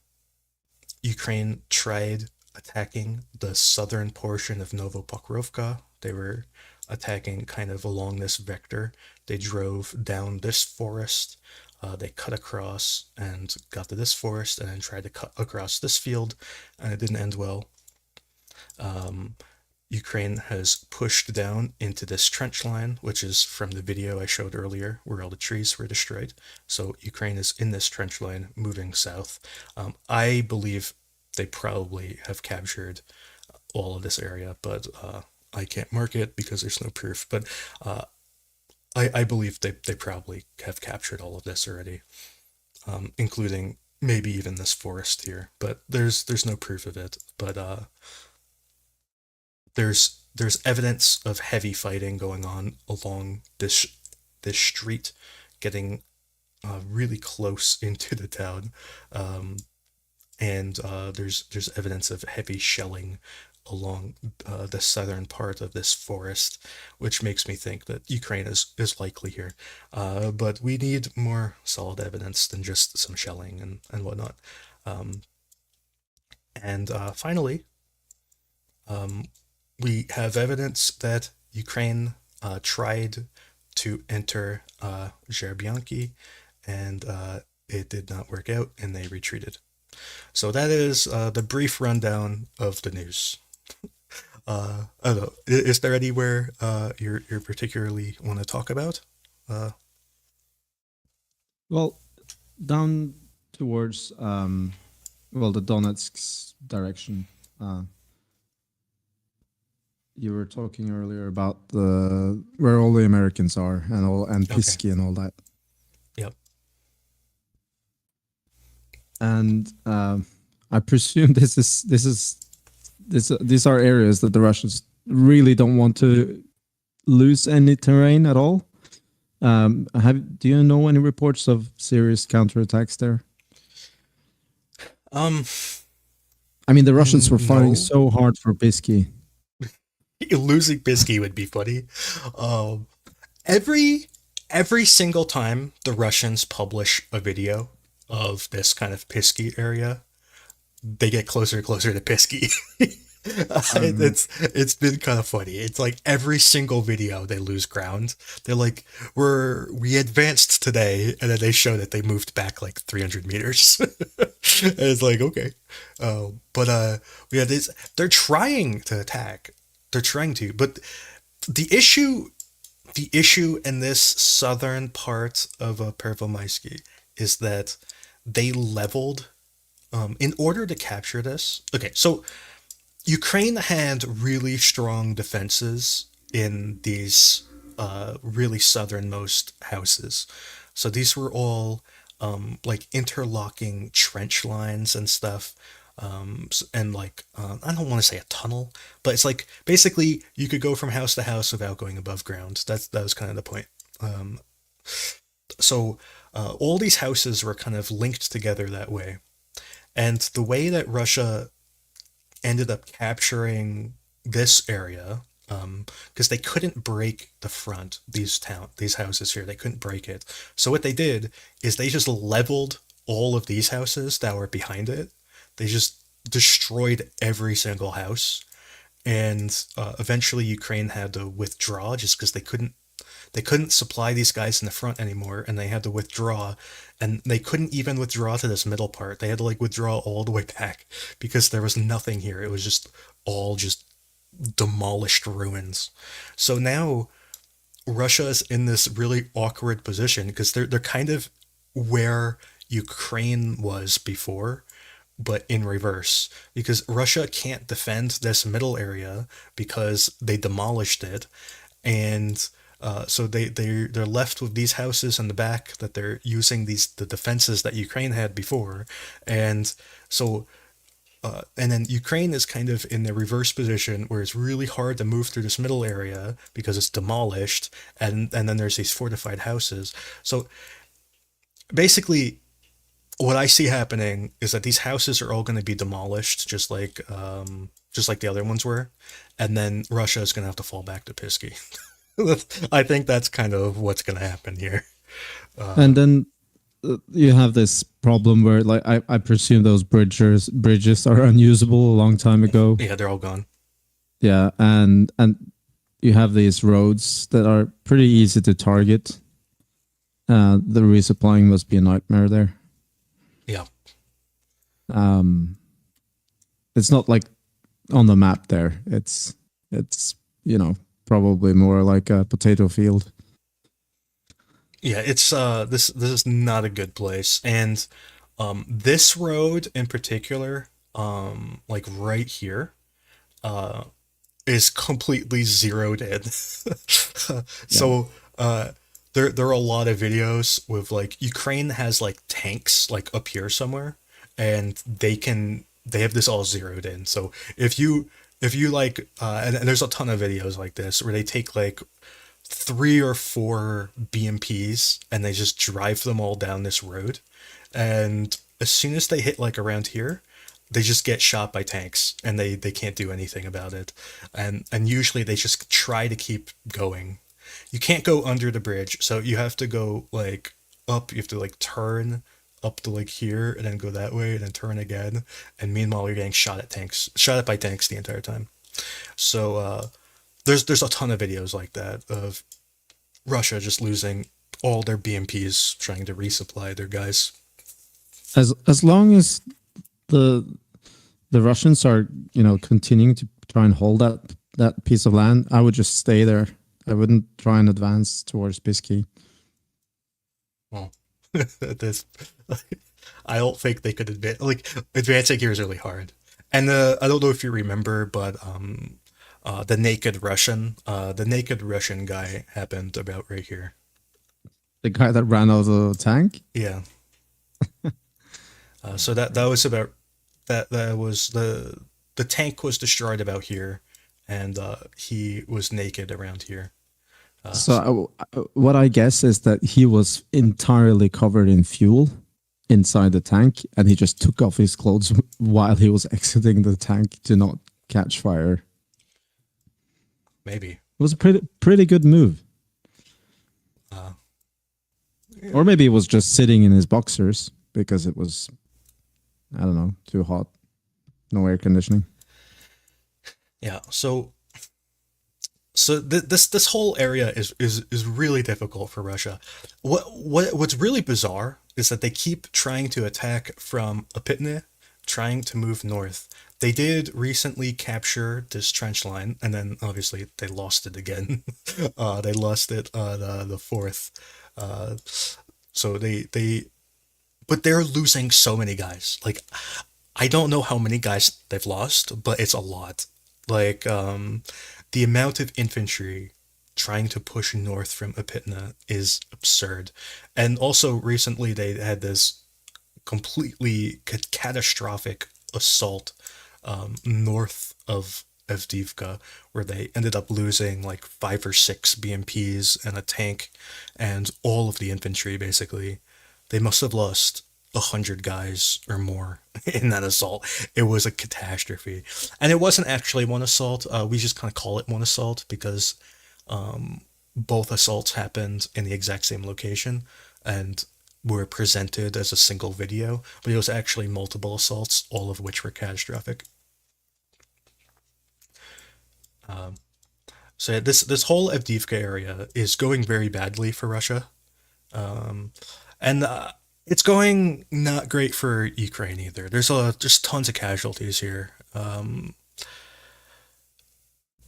Ukraine tried attacking the southern portion of Novopokrovka. They were attacking kind of along this vector. They drove down this forest. They cut across and got to this forest and then tried to cut across this field, and it didn't end well. Um, Ukraine has pushed down into this trench line, which is from the video I showed earlier, where all the trees were destroyed. So Ukraine is in this trench line, moving south. I believe they probably have captured all of this area, but I can't mark it because there's no proof. But uh, I believe they probably have captured all of this already, including maybe even this forest here. But there's no proof of it. But there's evidence of heavy fighting going on along this street, getting really close into the town, um, and there's evidence of heavy shelling along the southern part of this forest, which makes me think that Ukraine is likely here. But we need more solid evidence than just some shelling and whatnot. Um, and finally, um, we have evidence that Ukraine tried to enter Zherbianki, and it did not work out, and they retreated. So that is the brief rundown of the news. I don't know. Is there anywhere you're particularly want to talk about? Uh, Well, down towards the Donetsk direction. You were talking earlier about the where all the Americans are and okay. Pisky and all that. Yep. And I presume these are areas that the Russians really don't want to lose any terrain at all. Do you know any reports of serious counterattacks there? I mean, the Russians were fighting No. so hard for Pisky. Losing Bisky would be funny. Um, every single time the Russians publish a video of this kind of Pisky area, they get closer and closer to Pisky. Um, It's been kind of funny. It's like every single video they lose ground. They're like, we advanced today, and then they show that they moved back like 300 meters. And it's like okay, but yeah, they're trying to attack. They're trying to, but the issue the issue in this southern part of Pervomaisky is that they leveled in order to capture this. Okay, so Ukraine had really strong defenses in these really southernmost houses. So these were all like interlocking trench lines and stuff. And like, I don't want to say a tunnel, but it's like basically you could go from house to house without going above ground. That was kind of the point. Um, so all these houses were kind of linked together that way. And the way that Russia ended up capturing this area because they couldn't break the front these houses here they couldn't break it, so what they did is they just leveled all of these houses that were behind it. They just destroyed every single house, and eventually Ukraine had to withdraw just because they couldn't supply these guys in the front anymore, and they had to withdraw, and they couldn't even withdraw to this middle part. They had to like withdraw all the way back because there was nothing here. It was just all just demolished ruins. So now Russia is in this really awkward position because they're kind of where Ukraine was before, but in reverse, because Russia can't defend this middle area because they demolished it, and so they're left with these houses in the back that they're using the defenses that Ukraine had before, and so and then Ukraine is kind of in the reverse position where it's really hard to move through this middle area because it's demolished, and then there's these fortified houses. So basically, what I see happening is that these houses are all going to be demolished, just like the other ones were, and then Russia is going to have to fall back to Pisky. I think that's kind of what's going to happen here. and then you have this problem where, like, I presume those bridges are unusable a long time ago. Yeah, they're all gone. Yeah, and you have these roads that are pretty easy to target. The resupplying must be a nightmare there. Yeah. It's not like on the map there. It's probably more like a potato field. Yeah, it's this is not a good place. And this road in particular, like right here, uh is completely zeroed in. Yeah. So there are a lot of videos with like Ukraine has like tanks like up here somewhere, and they have this all zeroed in. So if you like and there's a ton of videos like this where they take like 3 or 4 BMPs and they just drive them all down this road, and as soon as they hit like around here, they just get shot by tanks, and they can't do anything about it, and usually they just try to keep going. You can't go under the bridge, so you have to go like up. You have to like turn up to like here and then go that way and then turn again, and meanwhile you're getting shot at by tanks the entire time. So there's a ton of videos like that of Russia just losing all their BMPs trying to resupply their guys. As long as the Russians are, continuing to try and hold that piece of land, I would just stay there. I wouldn't try and advance towards Bisky. Well, this I don't think they could advance. Like advancing here is really hard. And I don't know if you remember, but the naked Russian guy happened about right here. The guy that ran out of the tank? Yeah. So that was about that was the tank was destroyed about here, and he was naked around here. So what I guess is that he was entirely covered in fuel inside the tank, and he just took off his clothes while he was exiting the tank to not catch fire. Maybe It was a pretty good move. yeah. Or maybe it was just sitting in his boxers because it was, I don't know, too hot. No air conditioning. Yeah. This whole area is really difficult for Russia. What's really bizarre is that they keep trying to attack from Apitne, trying to move north. They did recently capture this trench line, and then obviously they lost it again. They lost it on the fourth. Uh, so but they're losing so many guys. Like I don't know how many guys they've lost, but it's a lot. Like the amount of infantry trying to push north from Epitna is absurd. And also recently they had this completely catastrophic assault north of Avdivka, where they ended up losing like 5 or 6 BMPs and a tank and all of the infantry basically. They must have lost 100 guys or more in that assault. It was a catastrophe. And it wasn't actually one assault. We just kind of call it one assault because both assaults happened in the exact same location and were presented as a single video, but it was actually multiple assaults, all of which were catastrophic. So this whole Avdiivka area is going very badly for Russia, and it's going not great for Ukraine either. There's tons of casualties here.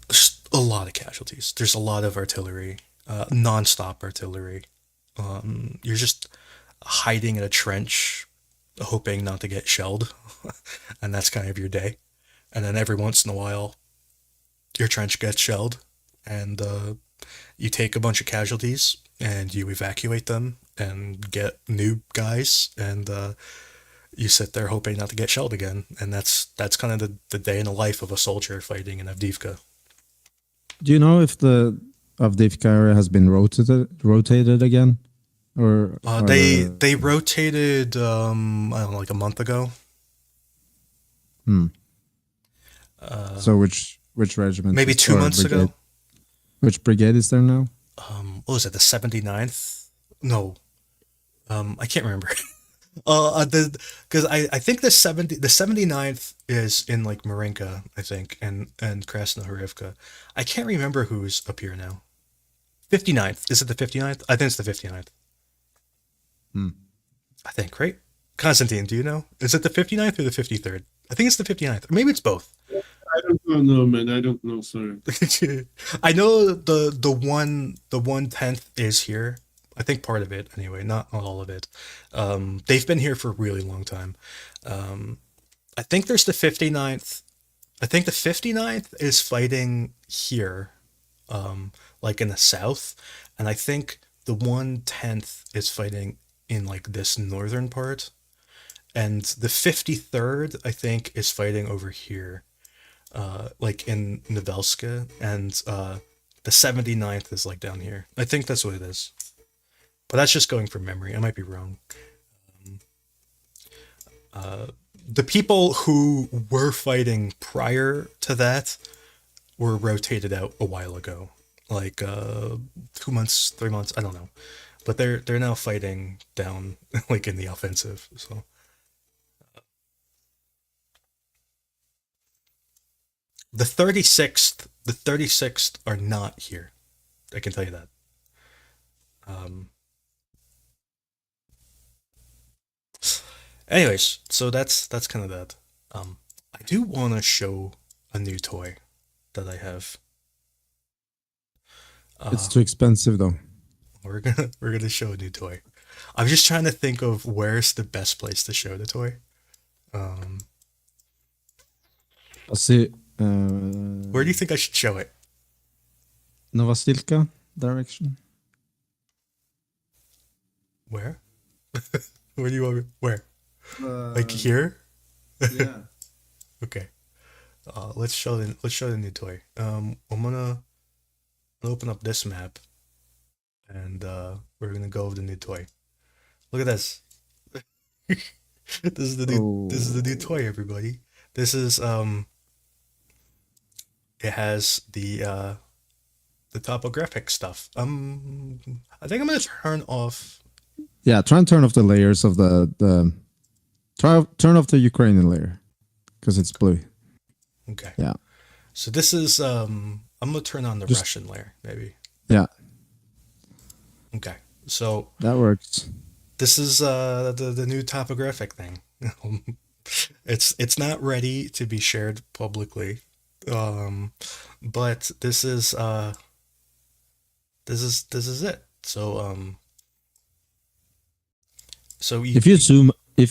There's a lot of casualties. There's a lot of artillery, nonstop artillery. You're just hiding in a trench, hoping not to get shelled, and that's kind of your day. And then every once in a while, your trench gets shelled, and you take a bunch of casualties and you evacuate them and get new guys, and you sit there hoping not to get shelled again. And that's kind of the day in the life of a soldier fighting in Avdiivka. Do you know if the Avdivka area has been rotated again, or they rotated I don't know, like a month ago. So which regiment? Maybe 2 months brigade? ago. Which brigade is there now? What was it? The 79th? No, I can't remember. Because I think the 79th is in like Marinka, I think, and Krasnohorivka. I can't remember who's up here now. 59th. Is it the 59th? I think it's the 59th. I think, right? Constantine, do you know? Is it the 59th or the 53rd? I think it's the 59th. Or maybe it's both. I don't know, man. I don't know. Sorry. I know the 1/10th is here. I think part of it anyway, not all of it. They've been here for a really long time. I think there's the 59th. I think the 59th is fighting here, like in the south, and I think the 1/10th is fighting in like this northern part, and the 53rd I think is fighting over here, like in Novelska, and the 79th is like down here. I think that's what it is. But that's just going from memory. I might be wrong. The people who were fighting prior to that were rotated out a while ago, like 2 months, 3 months. I don't know, but they're now fighting down like in the offensive. So the 36th are not here. I can tell you that. Anyways, so that's kind of that. I do want to show a new toy that I have. It's too expensive though. We're gonna show a new toy. I'm just trying to think of where's the best place to show the toy. I'll see. Where do you think I should show it? Novostilka direction. Where? Where do you want? Where? Like here? Yeah. Okay. Let's show the new toy. I'm gonna open up this map, and we're gonna go over the new toy. Look at this. This is the new toy, everybody. This is it has the topographic stuff. I think I'm gonna turn off. Yeah, try and turn off the layers of the turn off the Ukrainian layer because it's blue. Okay. Yeah. So this is I'm gonna turn on the Just Russian layer, maybe. yeah, Okay. So that works. this is the new topographic thing. It's not ready to be shared publicly. Um but this is it. So you, If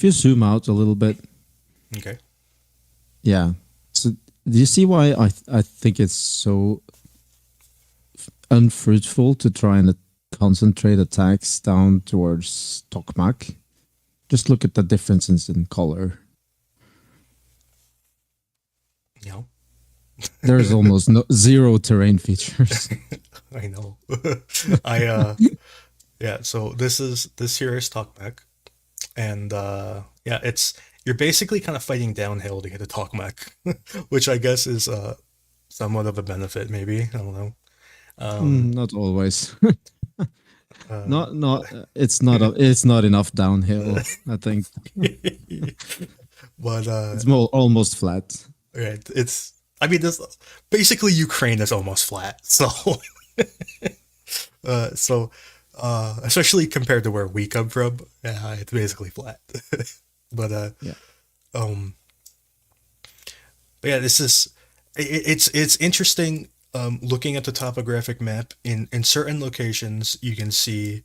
you zoom out a little bit, okay. yeah. So do you see why I think it's so unfruitful to try and concentrate attacks down towards Tokmak? Just look at the differences in color. You know, There's almost zero terrain features. I know. I yeah, so this here is Talkback. And yeah, it's you're basically kind of fighting downhill to get a Talkback, which I guess is somewhat of a benefit, maybe. I don't know. Not always. Uh, It's not enough downhill. I think but it's almost flat. right, it's I mean this basically Ukraine is almost flat. So so especially compared to where we come from, yeah, it's basically flat. But Yeah. um but yeah, this is it's interesting looking at the topographic map in certain locations you can see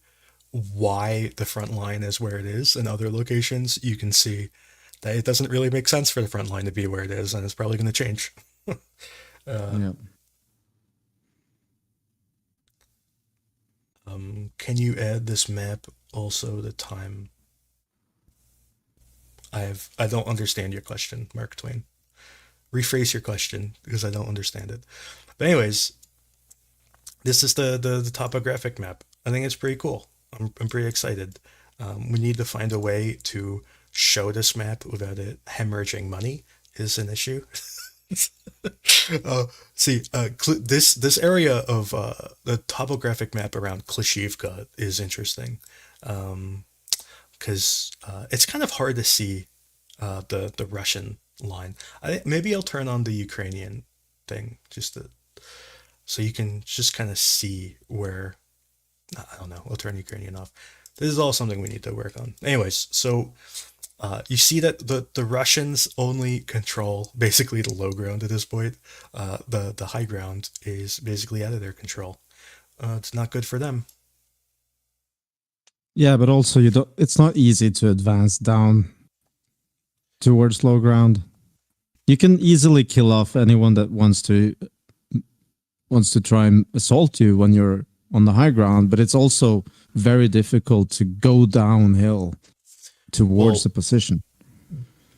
why the front line is where it is. In other locations you can see that it doesn't really make sense for the front line to be where it is, and it's probably going to change. Yeah. Can you add this map also the time? I don't understand your question, Mark Twain. Rephrase your question because I don't understand it. But anyways, this is the topographic map. I think it's pretty cool. I'm pretty excited. We need to find a way to show this map without it hemorrhaging money is an issue. See, this area of the topographic map around Klishivka is interesting because it's kind of hard to see the Russian line. Maybe I'll turn on the Ukrainian thing so you can just kind of see where. I don't know. I'll turn Ukrainian off. This is all something we need to work on. Anyways, so you see that the Russians only control basically the low ground at this point. The high ground is basically out of their control. It's not good for them. Yeah, but also you don't. It's not easy to advance down towards low ground. You can easily kill off anyone that wants to try and assault you when you're on the high ground, but it's also very difficult to go downhill towards the position.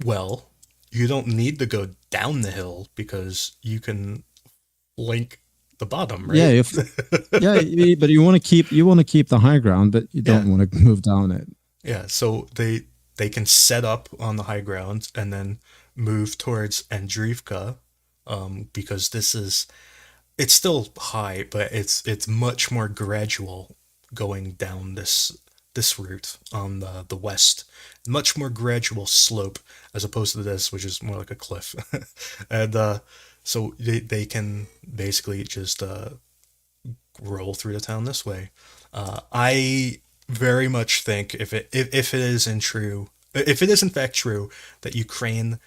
Well, you don't need to go down the hill because you can link the bottom, right? Yeah, but you want to keep the high ground, but you don't want to move down it. Yeah, so they can set up on the high ground and then move towards Avdivka, because it's still high, but it's much more gradual going down this route on the west. Much more gradual slope as opposed to this, which is more like a cliff. And so they can basically just roll through the town this way. I very much think if it is if it is in fact true that Ukraine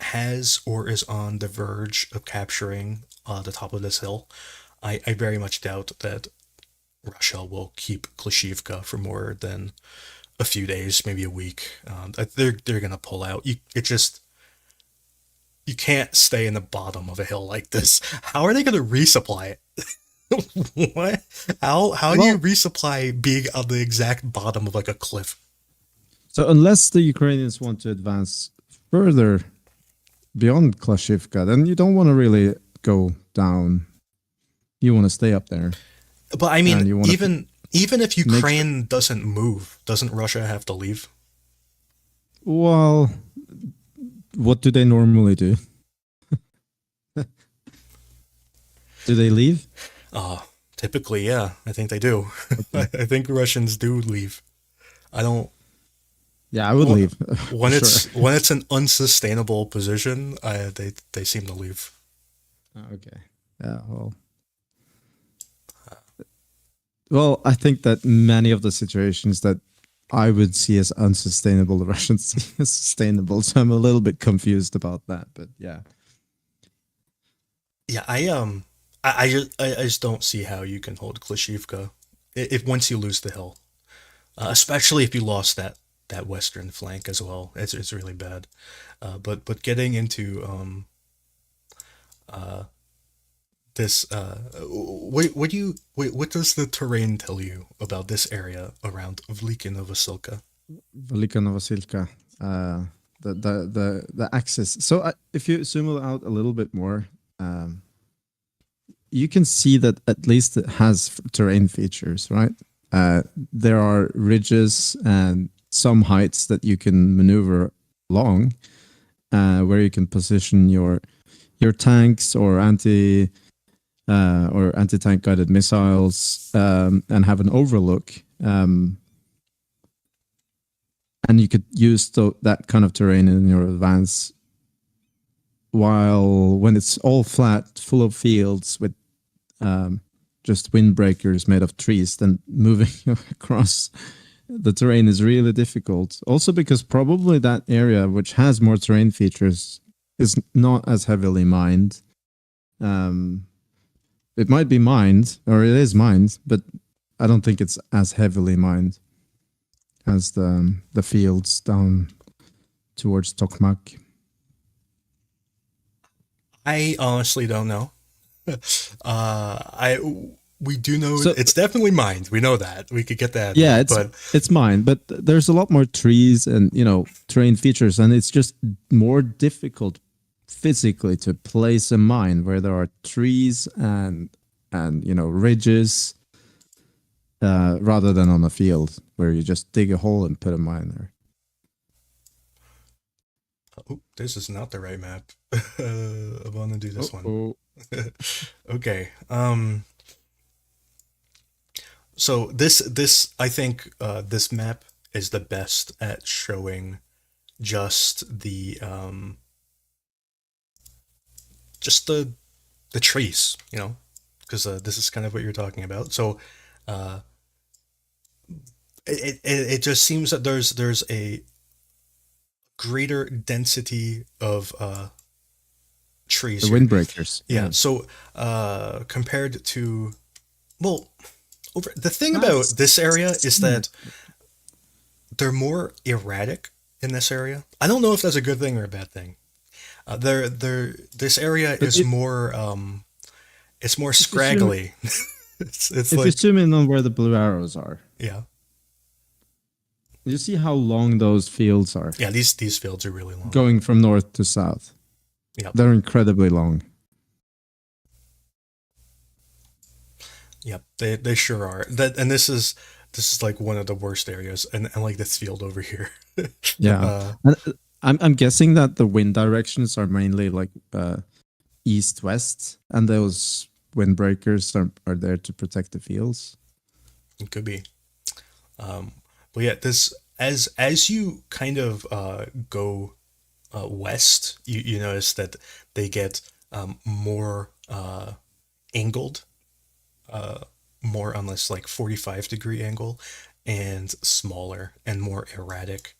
has or is on the verge of capturing the top of this hill, I very much doubt that Russia will keep Klishivka for more than a few days, maybe a week. They're gonna pull out. You can't stay in the bottom of a hill like this. How are they gonna resupply it? What? How do you resupply being on the exact bottom of like a cliff? So unless the Ukrainians want to advance further beyond Klashivka, then you don't want to really go down. You want to stay up there. But I mean, even if Ukraine doesn't move, doesn't Russia have to leave? Well, what do they normally do? Do they leave? Typically, yeah. I think they do. Okay. I think Russians do leave. I don't. Yeah, I would leave. When it's an unsustainable position, they seem to leave. Okay. Yeah. Well, I think that many of the situations that I would see as unsustainable, the Russians see as sustainable. So I'm a little bit confused about that. But yeah. Yeah, I just don't see how you can hold Klishivka if once you lose the hill, especially if you lost that western flank as well. It's really bad. But getting into this, what does the terrain tell you about this area around Vlika Novosilka? Velika Novosilka, the axis. So if you zoom out a little bit more, you can see that at least it has terrain features, right? There are ridges and some heights that you can maneuver along, where you can position your tanks or anti-tank guided missiles, and have an overlook. And you could use that kind of terrain in your advance. While when it's all flat, full of fields with just windbreakers made of trees, then moving across the terrain is really difficult. Also because probably that area, which has more terrain features, is not as heavily mined. It might be mined, or it is mined, but I don't think it's as heavily mined as the fields down towards Tokmak. I honestly don't know. I we do know So it's definitely mined. We know that. We could get that. yeah, But it's mined, but there's a lot more trees and terrain features, and it's just more difficult physically to place a mine where there are trees and ridges, rather than on a field where you just dig a hole and put a mine there. oh, this is not the right map. I want to do this one. Okay. So this I think this map is the best at showing just just the trees, because this is kind of what you're talking about. So uh, it just seems that there's a greater density of trees The here. windbreakers. Yeah. So compared to, well, the thing about That's this area is that they're more erratic in this area. I don't know if that's a good thing or a bad thing. This area But is more it's more if you zoom scraggly. It's if you like, zoom in on where the blue arrows are, yeah, you see how long those fields are, yeah. These fields are really long. going from north to south. Yeah, They're incredibly long. yeah. They sure are. And this is like one of the worst areas, and like this field over here. Yeah, uh, and I'm guessing that the wind directions are mainly like east west, and those windbreakers are there to protect the fields. it could be. But yeah, this as you kind of go west, you notice that they get more angled, more on this like 45-degree angle, and smaller and more erratic.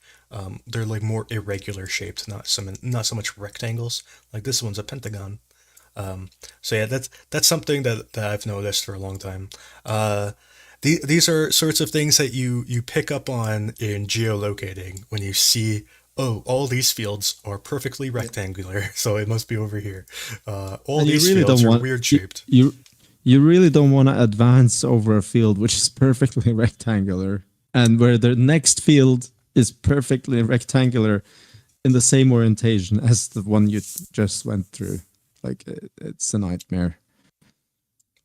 They're like more irregular shaped, not so much rectangles. Like this one's a pentagon. So yeah, that's something that I've noticed for a long time. These are sorts of things that you pick up on in geolocating when you see, oh, all these fields are perfectly rectangular, so it must be over here. All And you these really don't fields are want weird shaped. you really don't want to advance over a field which is perfectly rectangular, and where the next field is perfectly rectangular in the same orientation as the one you just went through. Like it's a nightmare.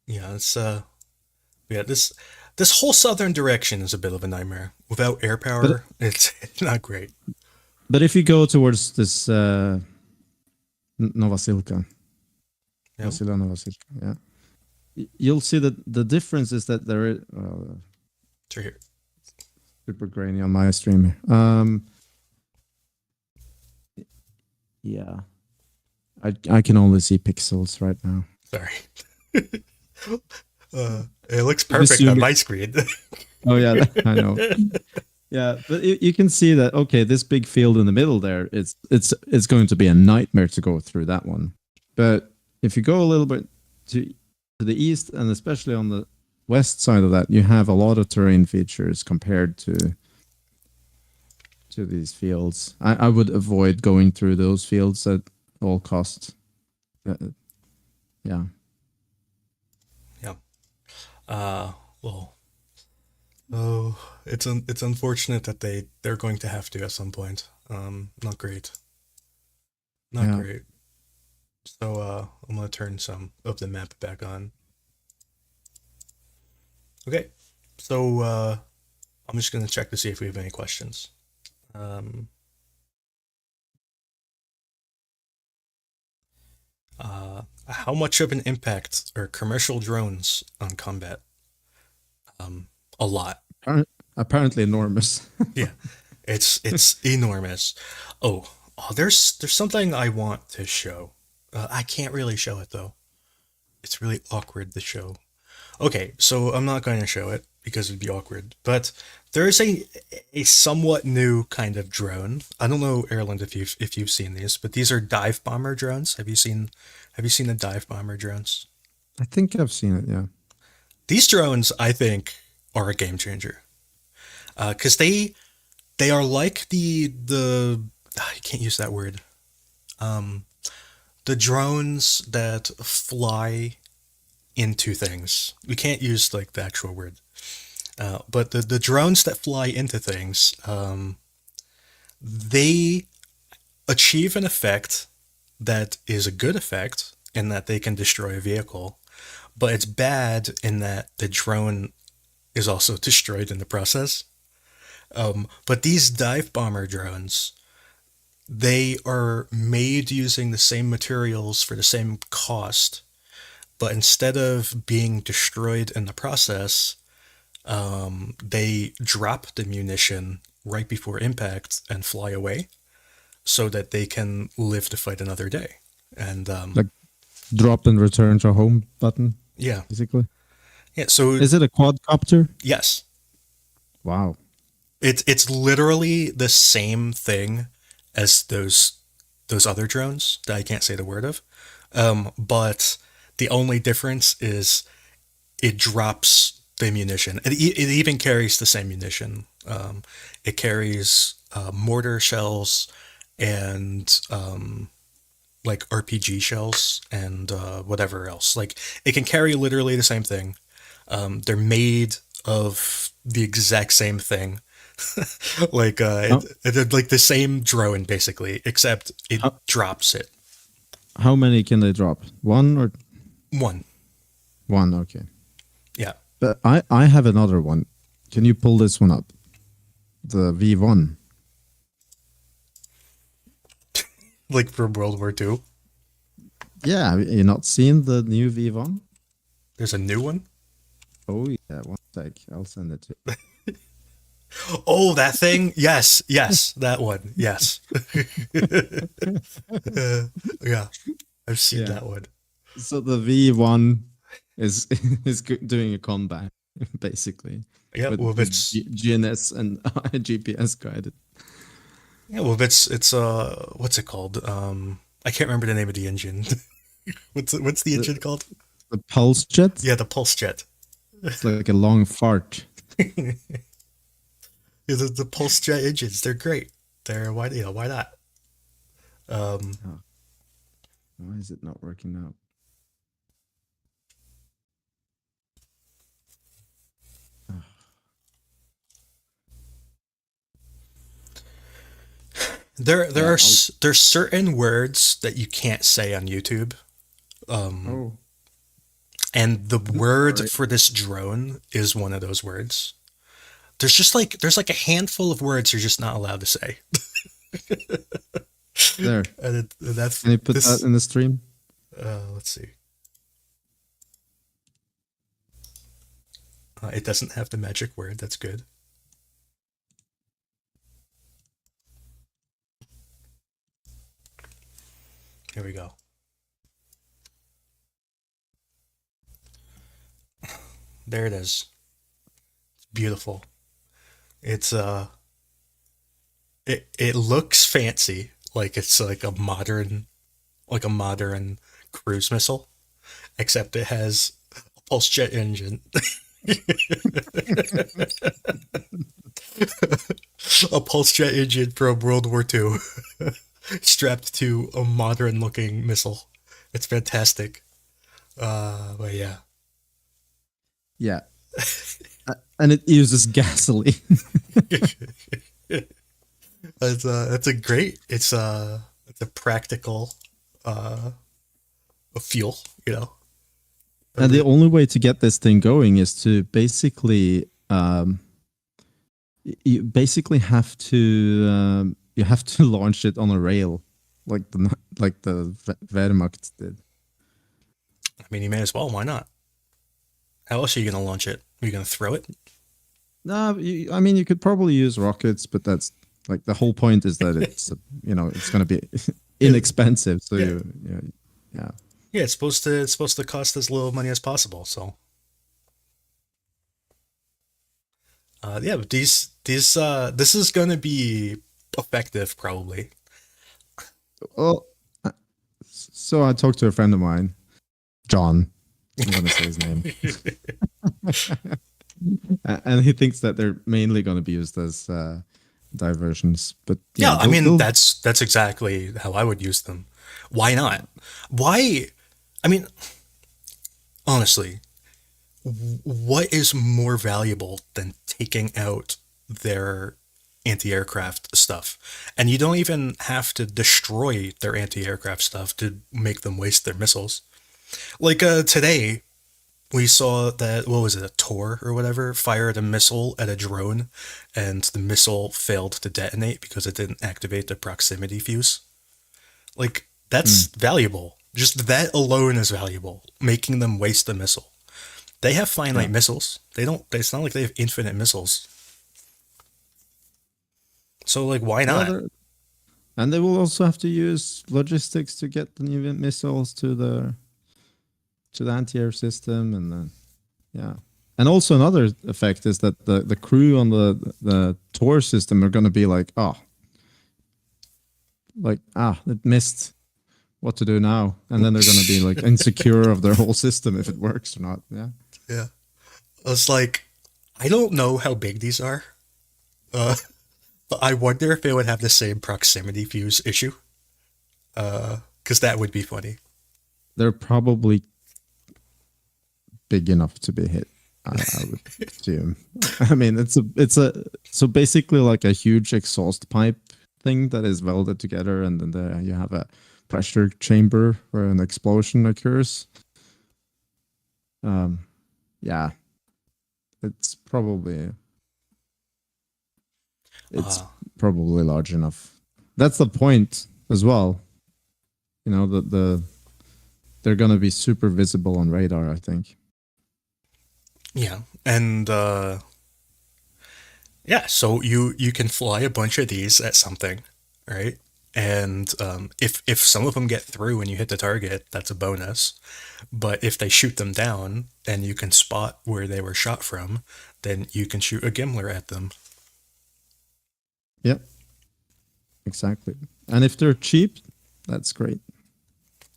Yeah, it's yeah, this whole southern direction is a bit of a nightmare. Without air But power, it's not great. but if you go towards this Novosilka, Yeah, Vasila Novosilka, yeah, you'll see that the difference is that there is it's right here. super grainy on my stream. Yeah. I can only see pixels right now. Sorry. It looks I'm perfect on assuming. my screen. Oh yeah, I know. Yeah, but you can see that. Okay, this big field in the middle there, it's going to be a nightmare to go through that one. But if you go a little bit to the east, and especially on the west side of that, you have a lot of terrain features compared to these fields. I would avoid going through those fields at all costs. Uh, yeah. Yeah. Well, oh, it's unfortunate that they're going to have to at some point. Not great. Not Yeah. great. So I'm gonna turn some of the map back on. Okay. So I'm just gonna check to see if we have any questions. Um, how much of an impact are commercial drones on combat? A lot. Apparently enormous. Yeah, it's enormous. Oh, there's something I want to show. I can't really show it though. It's really awkward to show. Okay, so I'm not going to show it because it'd be awkward. But there is a somewhat new kind of drone. I don't know, Erlend, if you've seen these, but these are dive bomber drones. Have you seen the dive bomber drones? I think I've seen it. Yeah. These drones, I think, are a game changer because they are like the I can't use that word. Um, the drones that fly into things. We can't use like the actual word. But the drones that fly into things, they achieve an effect that is a good effect in that they can destroy a vehicle, but it's bad in that the drone is also destroyed in the process. But these dive bomber drones, they are made using the same materials for the same cost, but instead of being destroyed in the process, they drop the munition right before impact and fly away so that they can live to fight another day. And Like drop and return to home button, yeah, basically. yeah. So Is it a quadcopter? yes, Wow. it's literally the same thing as those other drones that I can't say the word of. But the only difference is it drops the munition. It even carries the same munition. It carries mortar shells and like RPG shells and whatever else. Like it can carry literally the same thing. They're made of the exact same thing. Like How, it's like the same drone basically, except it how, drops it. how many can they drop? One or One. one? Okay. Yeah. But I have another one. Can you pull this one up? The V1. Like from World War II. Yeah, have you not seen the new V1? There's a new one. Oh yeah, one sec. I'll send it to you. Oh, that thing? Yes, yes, that one. Yes. Yeah, I've seen Yeah. that one. So the V1 is doing a comeback basically Yeah, well, if with it's GNS and GPS guided. yeah, well, if it's what's it called? I can't remember the name of the engine. What's the The engine called? the pulse jet. Yeah, the pulse jet. It's like a long fart. Yeah, the pulse jet engines, they're great. They're why not? Um, Oh, why is it not working out? Oh, yeah. there's certain words that you can't say on YouTube. Um, Oh, and the I'm word sorry. for this drone is one of those words. There's like a handful of words you're just not allowed to say. There. And that's Can you put that this. in the stream? Let's see. It doesn't have the magic word. That's good. Here we go. there it is. It's beautiful. It's it looks fancy, like it's like a modern cruise missile, except it has a pulse jet engine, a pulse jet engine from World War II, strapped to a modern looking missile. It's fantastic. But yeah. Yeah. And it uses gasoline. That's a great. It's a practical fuel. You know. And the only way to get this thing going is to basically, you basically have to you have to launch it on a rail, like the Wehrmacht did. I mean, you may as well. Why not? How else are you gonna launch it? Are you gonna throw it? No, I mean you could probably use rockets, but that's like the whole point is that it's it's going to be inexpensive. So Yeah. yeah. Yeah, it's supposed to cost as little money as possible. So, yeah, but this is gonna be effective probably. Well, so I talked to a friend of mine, John. I'm going to say his name. And he thinks that they're mainly going to be used as diversions. But Yeah, I mean they'll- that's exactly how I would use them. Why not? Why? I mean, honestly, what is more valuable than taking out their anti-aircraft stuff? And you don't even have to destroy their anti-aircraft stuff to make them waste their missiles. Like today, we saw that, what was it, a Tor or whatever, fired a missile at a drone, and the missile failed to detonate because it didn't activate the proximity fuse. Like, that's valuable. Just that alone is valuable, making them waste the missile. They have finite missiles. They don't, it's not like they have infinite missiles. So, like, why well, not? and they will also have to use logistics to get the new missiles to the anti-air system, and then and also another effect is that the crew on the Tor system are going to be like, it missed, what to do now, and then they're going to be like insecure of their whole system if it works or not. Yeah. I was like, I don't know how big these are, but I wonder if they would have the same proximity fuse issue. Because that would be funny. They're probably big enough to be hit, I would assume. I mean, it's a so basically like a huge exhaust pipe thing that is welded together, and then there you have a pressure chamber where an explosion occurs. Yeah, it's probably large enough. That's the point as well. You know, they're gonna be super visible on radar, I think. Yeah, and yeah, so you can fly a bunch of these at something, right? And if some of them get through and you hit the target, that's a bonus. But if they shoot them down and you can spot where they were shot from, then you can shoot a Gimler at them. Yep, exactly. And if they're cheap, that's great.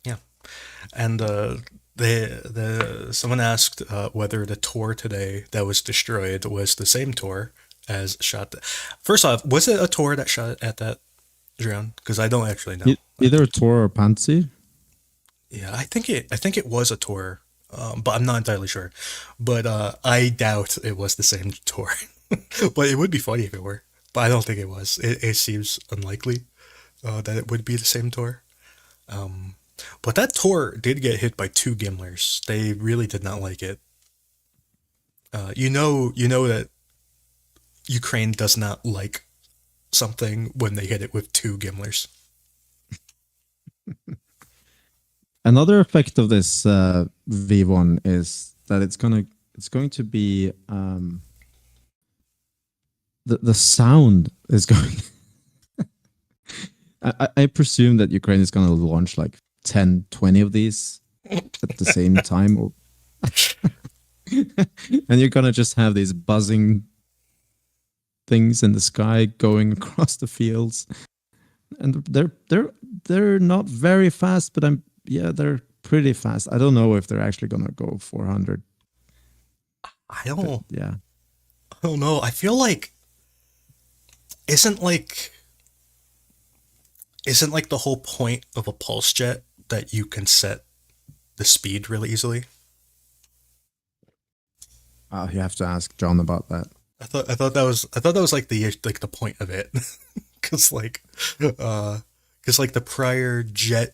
Yeah, and someone asked whether the Tor today that was destroyed was the same Tor as shot. First off, was it a Tor that shot at that drone? Because I don't actually know. Either Tor or Pantsir. Yeah, I think it was a Tor, but I'm not entirely sure. But I doubt it was the same Tor. But it would be funny if it were. But I don't think it was. It seems unlikely that it would be the same Tor. But that Tor did get hit by 2 Gimlers. They really did not like it. You know that Ukraine does not like something when they hit it with 2 Gimlers. Another effect of this V1 is that it's going to be the sound is going. I presume that Ukraine is going to launch like 10, 20 of these at the same time. and you're gonna just have these buzzing things in the sky going across the fields, and they're not very fast, but they're pretty fast. I don't know if they're actually gonna go 400, I but don't yeah. I don't know. I feel like isn't like isn't like the whole point of a pulse jet that you can set the speed really easily? You have to ask John about that. I thought that was like the point of it. Cuz like the prior jet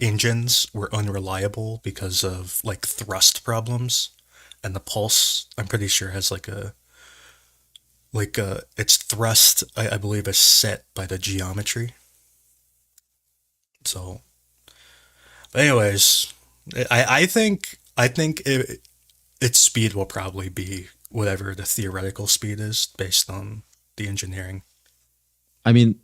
engines were unreliable because of like thrust problems, and the pulse I'm pretty sure has its thrust I believe is set by the geometry. So, but anyways, I think its speed will probably be whatever the theoretical speed is based on the engineering. I mean,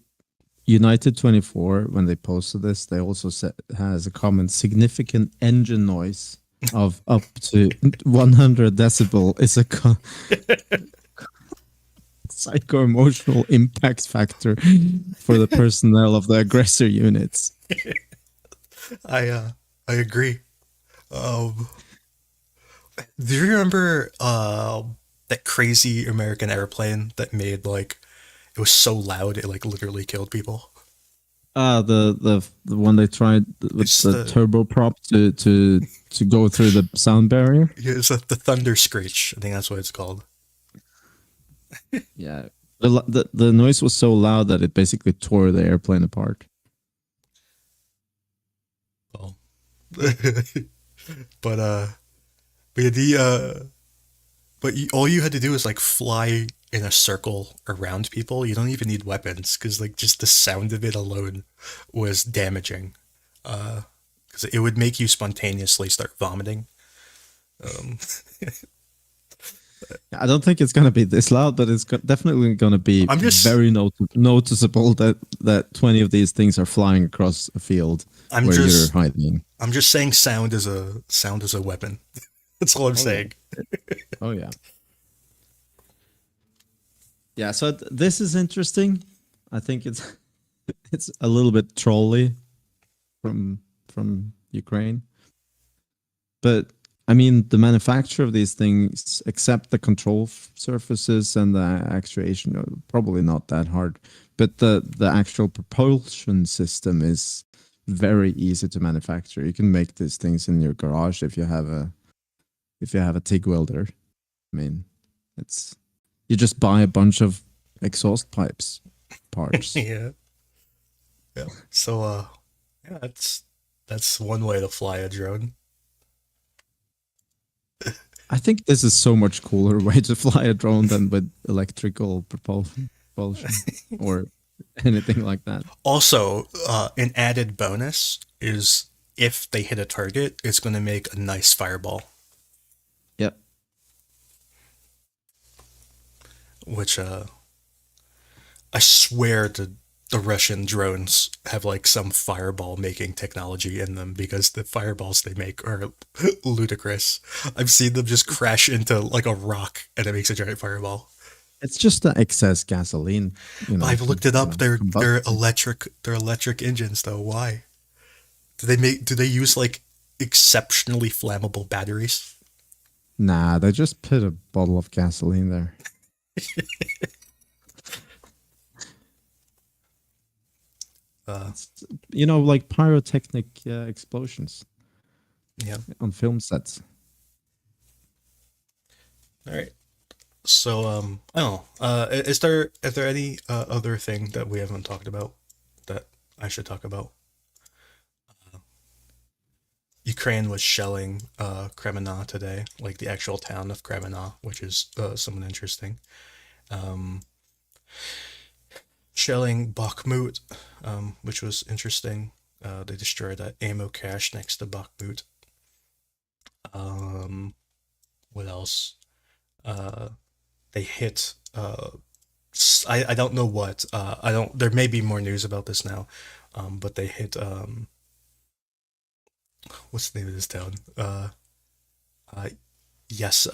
United 24, when they posted this, they also said has a comment: significant engine noise of up to 100 decibel is a psycho-emotional impact factor for the personnel of the aggressor units. I agree. Um, do you remember that crazy American airplane that made like it was so loud it like literally killed people? The one they tried with It's the the turboprop to go through the sound barrier. the Thunder Screech. I think that's what it's called. Yeah, the noise was so loud that it basically tore the airplane apart. Well, but but the all you had to do is like fly in a circle around people. You don't even need weapons because like just the sound of it alone was damaging. Because it would make you spontaneously start vomiting. Um, I don't think it's gonna be this loud, but it's definitely gonna be I'm just very noticeable that 20 of these things are flying across a field I'm where you're just hiding. I'm just saying sound is a weapon. That's all I'm Oh yeah. saying. Oh yeah. Yeah. So this is interesting. I think it's it's a little bit trolly from Ukraine, but I mean the manufacture of these things, except the control surfaces and the actuation, are probably not that hard. But the actual propulsion system is very easy to manufacture. You can make these things in your garage if you have a TIG welder. I mean, it's you just buy a bunch of exhaust pipes parts. Yeah. Yeah. So yeah, that's one way to fly a drone. I think this is so much cooler way to fly a drone than with electrical propulsion or anything like that. Also, an added bonus is if they hit a target, it's going to make a nice fireball, Yep. which I swear the Russian drones have like some fireball making technology in them because the fireballs they make are ludicrous. I've seen them just crash into like a rock and it makes a giant fireball. It's just the excess gasoline, But I've looked it up. combustion. They're electric engines though. Why? Do they use like exceptionally flammable batteries? Nah, they just put a bottle of gasoline there. Uh It's, like pyrotechnic explosions yeah. on film sets. All right. So I don't know. Is there any other thing that we haven't talked about that I should talk about? Ukraine was shelling Kremenna today, like the actual town of Kremenna, which is somewhat interesting. Um, Shelling Bakhmut, which was interesting. They destroyed that ammo cache next to Bakhmut. Um, what else? Uh, they hit. I don't know what. I don't. There may be more news about this now, but they hit. What's the name of this town? Uh, yes,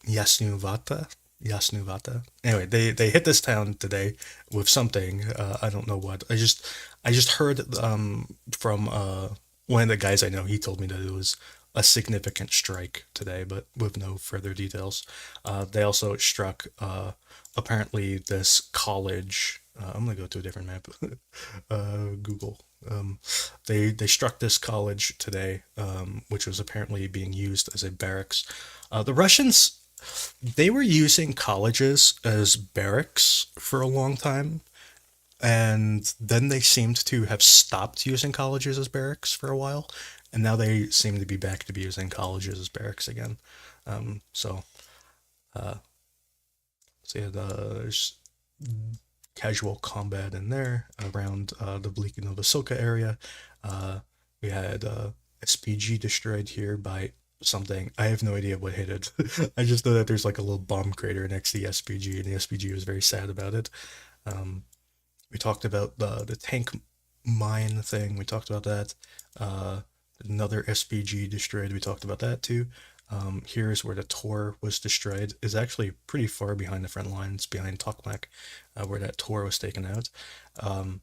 Yasnuvata. Anyway, they hit this town today with something. I don't know what. I just heard from one of the guys I know. He told me that it was a significant strike today, but with no further details. They also struck apparently this college. I'm gonna go to a different map. Google. They struck this college today, which was apparently being used as a barracks. The Russians, they were using colleges as barracks for a long time, and then they seemed to have stopped using colleges as barracks for a while, and now they seem to be back to be using colleges as barracks again. So, so yeah, there's casual combat in there around the Velika Novosilka area. We had SPG destroyed here by something. I have no idea what hit it. I just know that there's like a little bomb crater next to the SPG, and the SPG was very sad about it. Um, we talked about the tank mine thing. We talked about that. Uh, Another SPG destroyed. We talked about that too. Here is where the Tor was destroyed. Is actually pretty far behind the front lines, behind Tokmak, where that Tor was taken out. And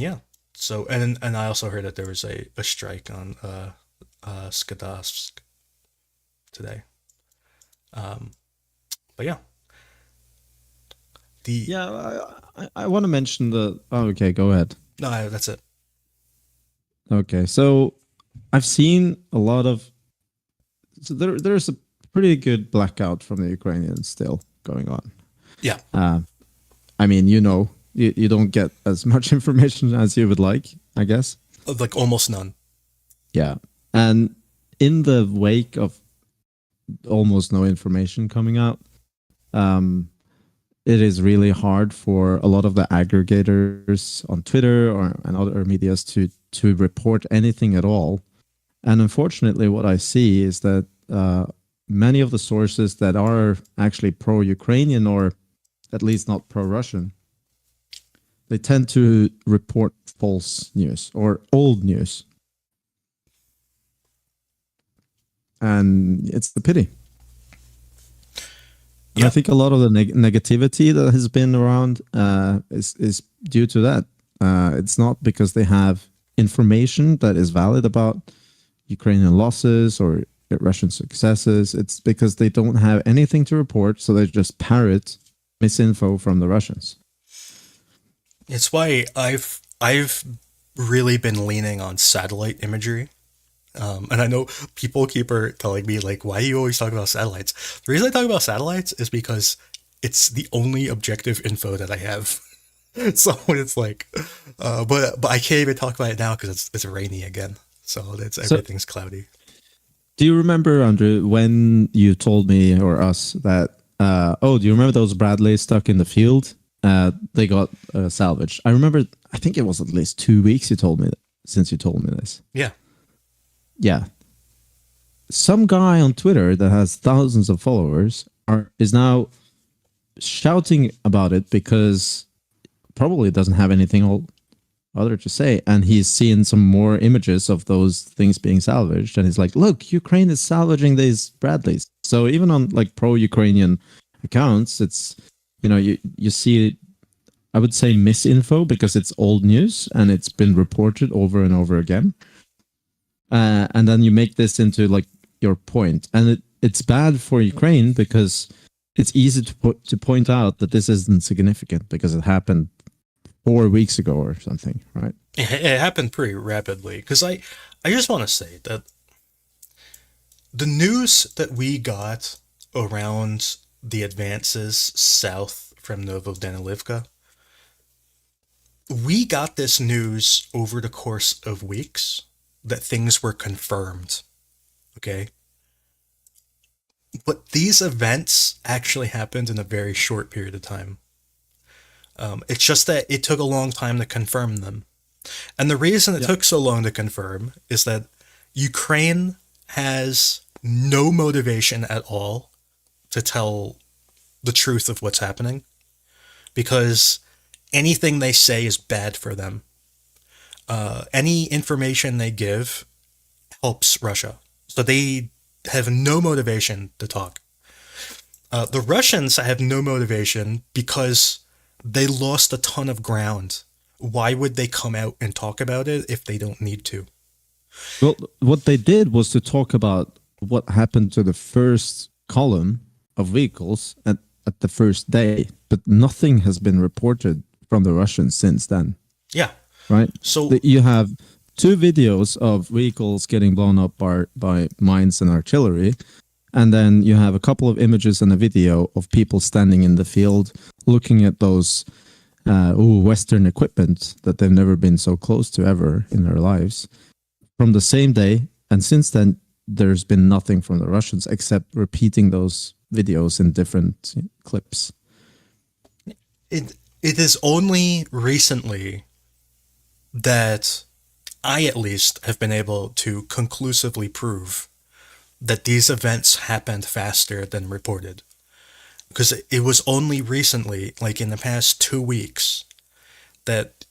yeah, so and I also heard that there was a strike on Skadovsk today. Um, but yeah, the Yeah, I want to mention the. Oh, okay, go ahead. no, that's it. Okay, so I've seen a lot of. So there's a pretty good blackout from the Ukrainians still going on. Yeah, I mean, you don't get as much information as you would like, I guess. like almost none. Yeah, and in the wake of almost no information coming out, it is really hard for a lot of the aggregators on Twitter and other medias to report anything at all. And unfortunately, what I see is that many of the sources that are actually pro-Ukrainian or at least not pro-Russian, they tend to report false news or old news. And it's the pity. And Yeah. I think a lot of the negativity that has been around is due to that. It's not because they have information that is valid about Ukrainian losses or Russian successes. It's because they don't have anything to report, so they just parrot misinfo from the Russians. It's why I've really been leaning on satellite imagery. And I know people keep telling me like, why do you always talk about satellites? The reason I talk about satellites is because it's the only objective info that I have. So it's like, but I can't even talk about it now because it's rainy again. So everything's cloudy. Do you remember, Andrew, when you told me or us that? Do you remember those Bradleys stuck in the field? They got salvaged. I remember. I think it was at least 2 weeks. Since you told me this. Yeah. Yeah. Some guy on Twitter that has thousands of followers is now shouting about it because probably doesn't have anything other to say, and he's seen some more images of those things being salvaged, and he's like, "Look, Ukraine is salvaging these Bradleys." So even on like pro-Ukrainian accounts, it's you see, I would say misinfo because it's old news and it's been reported over and over again. And then you make this into like your point, and it's bad for Ukraine because it's easy to point out that this isn't significant because it happened 4 weeks ago or something, right? It happened pretty rapidly because I just want to say that the news that we got around the advances south from Novodanilivka, we got this news over the course of weeks that things were confirmed. Okay? But these events actually happened in a very short period of time. It's just that it took a long time to confirm them. And the reason it took so long to confirm is that Ukraine has no motivation at all to tell the truth of what's happening because anything they say is bad for them. Any information they give helps Russia. So they have no motivation to talk. The Russians have no motivation because they lost a ton of ground. Why would they come out and talk about it if they don't need to? Well, what they did was to talk about what happened to the first column of vehicles at the first day, but nothing has been reported from the Russians since then, Yeah. right? So You have two videos of vehicles getting blown up by mines and artillery, and then you have a couple of images and a video of people standing in the field looking at those Western equipment that they've never been so close to ever in their lives from the same day. And since then, there's been nothing from the Russians except repeating those videos in different clips. it is only recently that I at least have been able to conclusively prove that these events happened faster than reported. Because it was only recently, like in the past 2 weeks, that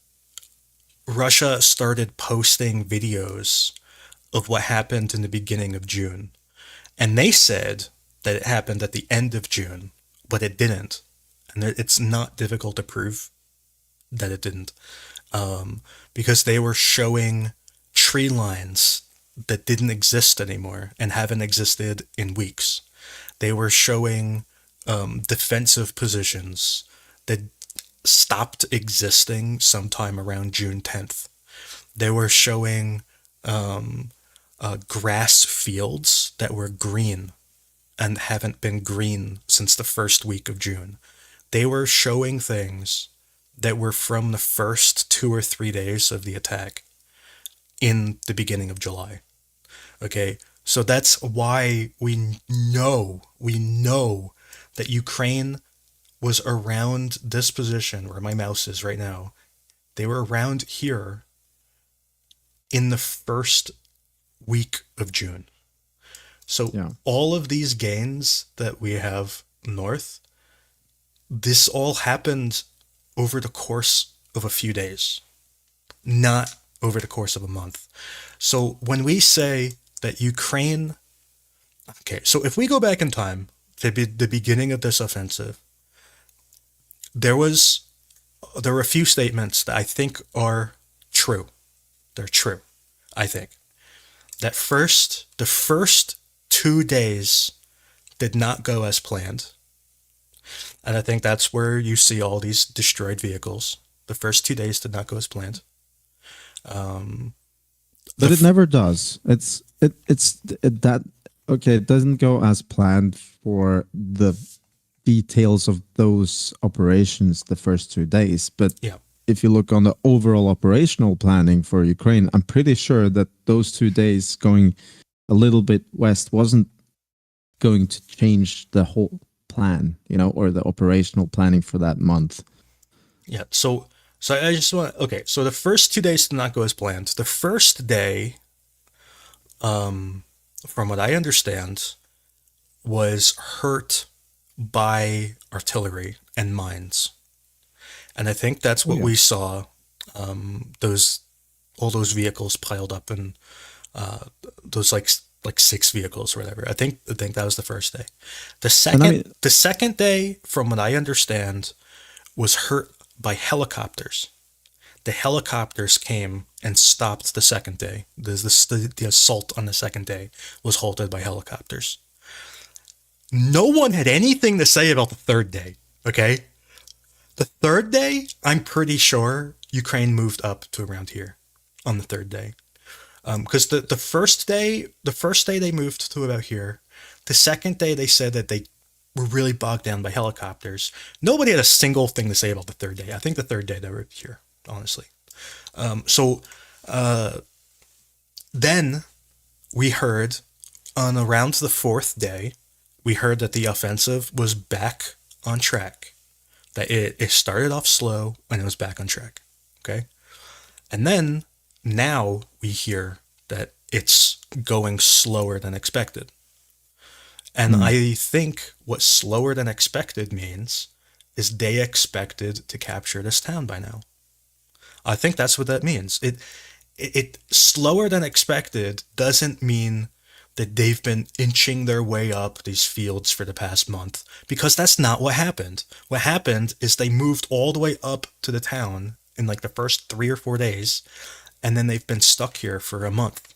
Russia started posting videos of what happened in the beginning of June. And they said that it happened at the end of June, but it didn't. And it's not difficult to prove that it didn't. Because they were showing tree lines that didn't exist anymore and haven't existed in weeks. They were showing defensive positions that stopped existing sometime around June 10th. They were showing grass fields that were green and haven't been green since the first week of June. They were showing things that were from the first 2 or 3 days of the attack in the beginning of July. Okay, so that's why we know that Ukraine was around this position where my mouse is right now. They were around here in the first week of June. So Yeah. all of these gains that we have north, this all happened over the course of a few days, not over the course of a month. So when we say that Ukraine, okay, so if we go back in time to the beginning of this offensive, there were a few statements that I think are true. They're true, I think. The first 2 days did not go as planned. And I think that's where you see all these destroyed vehicles. The first 2 days did not go as planned. But it never does. That okay. It doesn't go as planned for the details of those operations the first 2 days. But Yeah. if you look on the overall operational planning for Ukraine, I'm pretty sure that those 2 days going a little bit west wasn't going to change the whole plan, or the operational planning for that month. Yeah. So I just want, okay. So the first 2 days did not go as planned. The first day, from what I understand, was hurt by artillery and mines, and I think that's what yeah. we saw. Those all those vehicles piled up in those like 6 vehicles or whatever. I think that was the first day. The second day, from what I understand, was hurt by helicopters. The helicopters came and stopped the second day. The assault on the second day was halted by helicopters. No one had anything to say about the third day. Okay, the third day, I'm pretty sure Ukraine moved up to around here on the third day. Because the first day they moved to about here. The second day they said that they were really bogged down by helicopters. Nobody had a single thing to say about the third day. I think the third day they were here, honestly. So then we heard on around the fourth day, we heard that the offensive was back on track. That it started off slow and it was back on track. Okay? And then now we hear that it's going slower than expected. And I think what slower than expected means is they expected to capture this town by now. I think that's what that means. It slower than expected doesn't mean that they've been inching their way up these fields for the past month, because that's not what happened. What happened is they moved all the way up to the town in like the first 3 or 4 days, and then they've been stuck here for a month.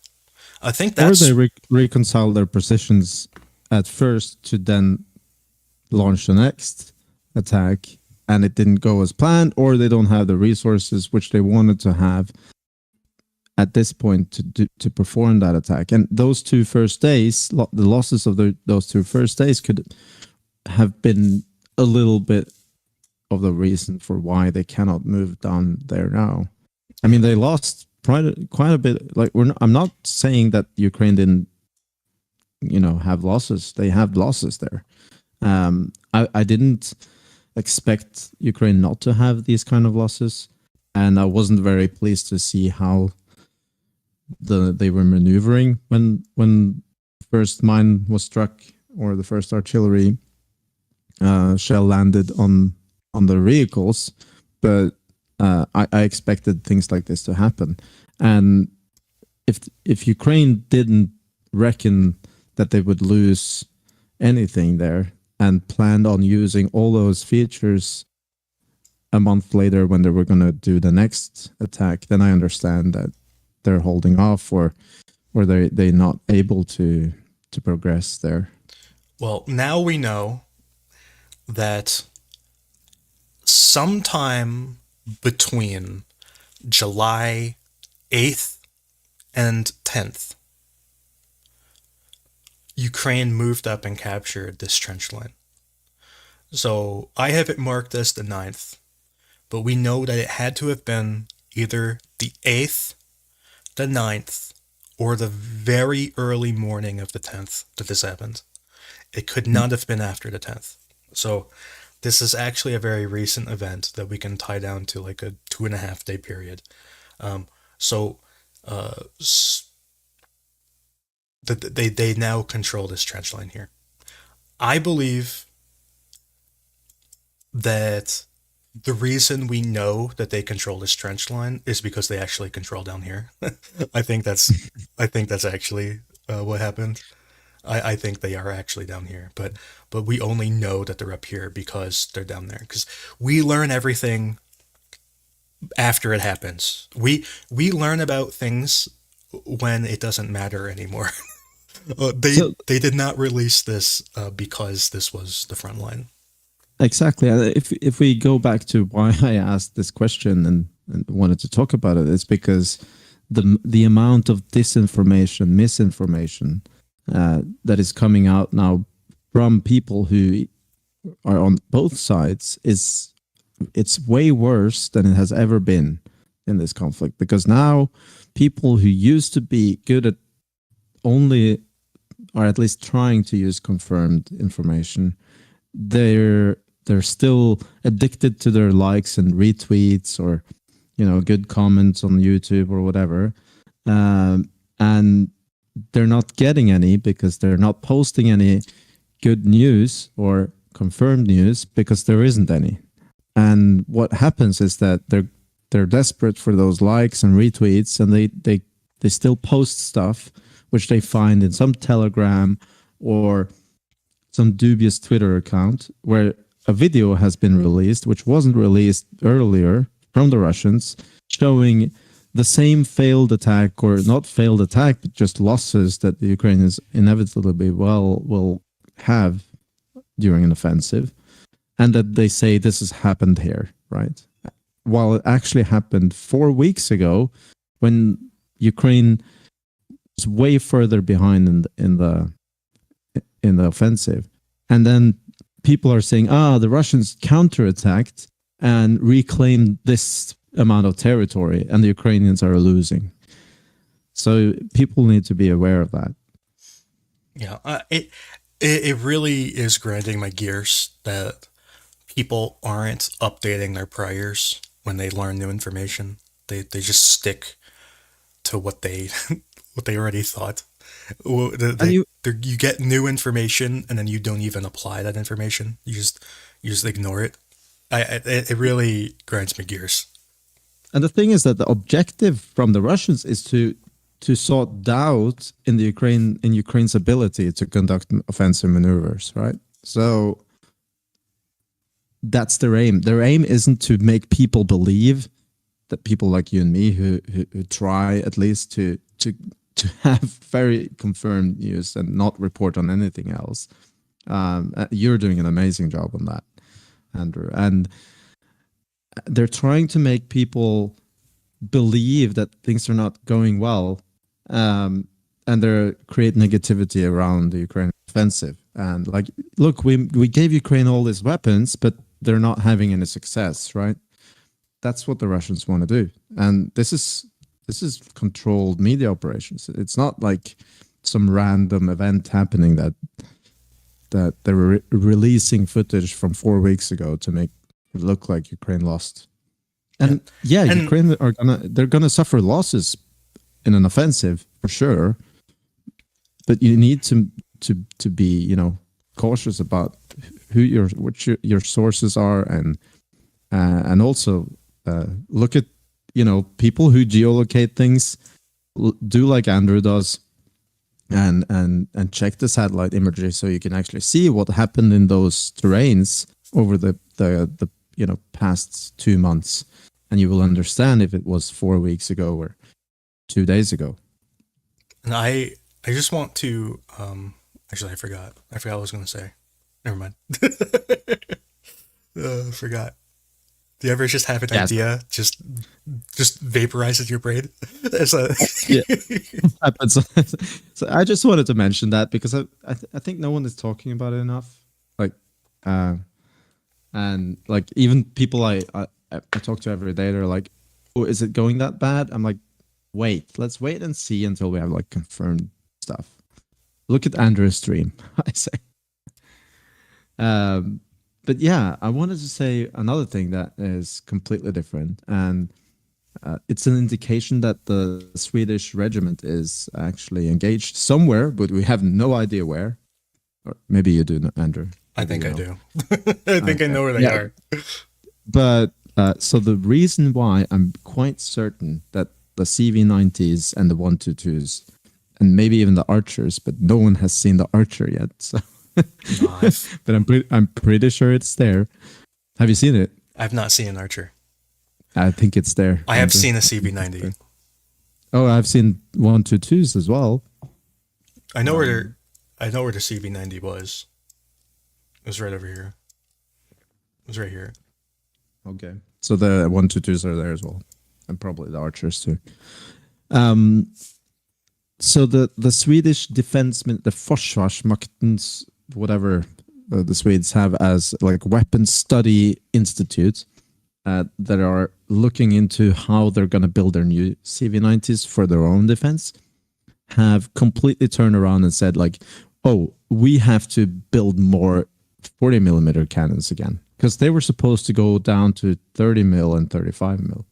I think Or they that's reconcile their positions at first to then launch the next attack, and it didn't go as planned, or they don't have the resources which they wanted to have at this point to perform that attack. And those 2 first days, the losses of those 2 first days could have been a little bit of the reason for why they cannot move down there now. I mean, they lost quite a bit. Like I'm not saying that Ukraine didn't, have losses. They have losses there. I didn't expect Ukraine not to have these kind of losses, and I wasn't very pleased to see how they were maneuvering when first mine was struck or the first artillery shell landed on the vehicles. But I expected things like this to happen, and if Ukraine didn't reckon that they would lose anything there and planned on using all those features a month later when they were going to do the next attack, then I understand that they're holding off, or they're not able to progress there. Well, now we know that sometime between July 8th and 10th, Ukraine moved up and captured this trench line. So I have it marked as the 9th, but we know that it had to have been either the 8th, the 9th, or the very early morning of the 10th that this happened. It could not have been after the 10th. So this is actually a very recent event that we can tie down to like a 2.5 day period. They now control this trench line here. I believe that the reason we know that they control this trench line is because they actually control down here. I think that's actually what happened. I think they are actually down here, but we only know that they're up here because they're down there. Because we learn everything after it happens. We learn about things when it doesn't matter anymore. They did not release this because this was the front line. Exactly. If we go back to why I asked this question and wanted to talk about it, it's because the amount of disinformation, misinformation that is coming out now from people who are on both sides it's way worse than it has ever been in this conflict. Because now people who used to be good at only, or at least trying to use confirmed information, they're still addicted to their likes and retweets, or good comments on YouTube or whatever, and they're not getting any because they're not posting any good news or confirmed news because there isn't any. And what happens is that they're desperate for those likes and retweets, and they still post stuff which they find in some Telegram or some dubious Twitter account where a video has been released, which wasn't released earlier, from the Russians, showing the same failed attack, or not failed attack, but just losses that the Ukrainians inevitably will have during an offensive, and that they say this has happened here, right? While it actually happened 4 weeks ago, when Ukraine was way further behind in the offensive, and then people are saying, the Russians counterattacked and reclaimed this amount of territory, and the Ukrainians are losing. So people need to be aware of that. Yeah, it really is grinding my gears that people aren't updating their priors when they learn new information. They just stick to what they what they already thought. You get new information and then you don't even apply that information. You just ignore it. It really grinds my gears. And the thing is that the objective from the Russians is to to sow doubt in the Ukraine's ability to conduct offensive maneuvers, right? So that's their aim. Their aim isn't to make people believe, that people like you and me who try at least to have very confirmed news and not report on anything else. You're doing an amazing job on that, Andrew. And they're trying to make people believe that things are not going well, and they create negativity around the Ukrainian offensive. And like, look, we gave Ukraine all these weapons, but they're not having any success, right? That's what the Russians want to do, and this is controlled media operations. It's not like some random event happening that they were releasing footage from 4 weeks ago to make it look like Ukraine lost. And And- Ukraine they're gonna suffer losses in an offensive for sure, but you need to be cautious about what your sources are, and also look at people who geolocate things. Do like Andrew does, and check the satellite imagery so you can actually see what happened in those terrains over the past 2 months, and you will understand if it was 4 weeks ago or 2 days ago. And I just want to actually I forgot what I was going to say. Never mind. Forgot. Do you ever just have an idea, just vaporize in your brain? Happens. So I just wanted to mention that because I think no one is talking about it enough. Like, and like even people I talk to every day, they're like, "Oh, is it going that bad?" I'm like, let's wait and see until we have like confirmed stuff. Look at Andrew's stream, I say. But yeah, I wanted to say another thing that is completely different, and it's an indication that the Swedish regiment is actually engaged somewhere, but we have no idea where. Or maybe you do, Andrew. I think I do. I think I know where they are. But so the reason why I'm quite certain that the CV90s and the 122s, and maybe even the Archers, but no one has seen the Archer yet. So. Nice. But I'm pretty sure it's there. Have you seen it? I've not seen an Archer. I think it's there. I have seen a CV90. Oh, I've seen 122s as well. I know where the CV90 was. It was right over here. It was right here. Okay. So the 122s are there as well. And probably the Archers too. So the Swedish defense, the Försvarsmaktens, whatever the Swedes have as like weapons study institute, that are looking into how they're going to build their new CV90s for their own defense, have completely turned around and said like, oh, we have to build more 40 millimeter cannons again, because they were supposed to go down to 30 mil and 35 mil.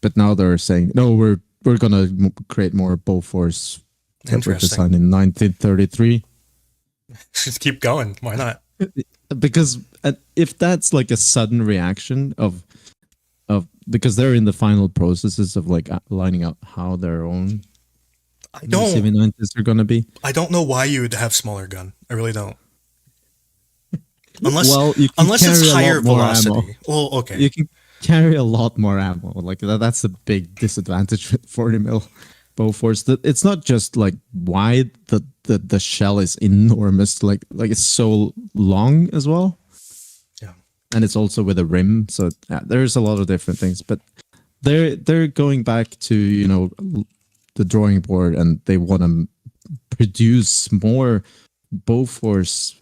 But now they're saying, no, we're going to create more Bofors that were designed in 1933. Just keep going. Why not? Because if that's like a sudden reaction of because they're in the final processes of like lining up how their own CV90s are going to be. I don't know why you would have smaller gun. I really don't. Unless unless it's higher velocity. Ammo. Well, okay. You can carry a lot more ammo. Like that's a big disadvantage with 40 mil Bofors. It's not just like wide. The shell is enormous. Like it's so long as well. Yeah. And it's also with a rim. So yeah, there's a lot of different things. But they're going back to the drawing board, and they want to produce more Bofors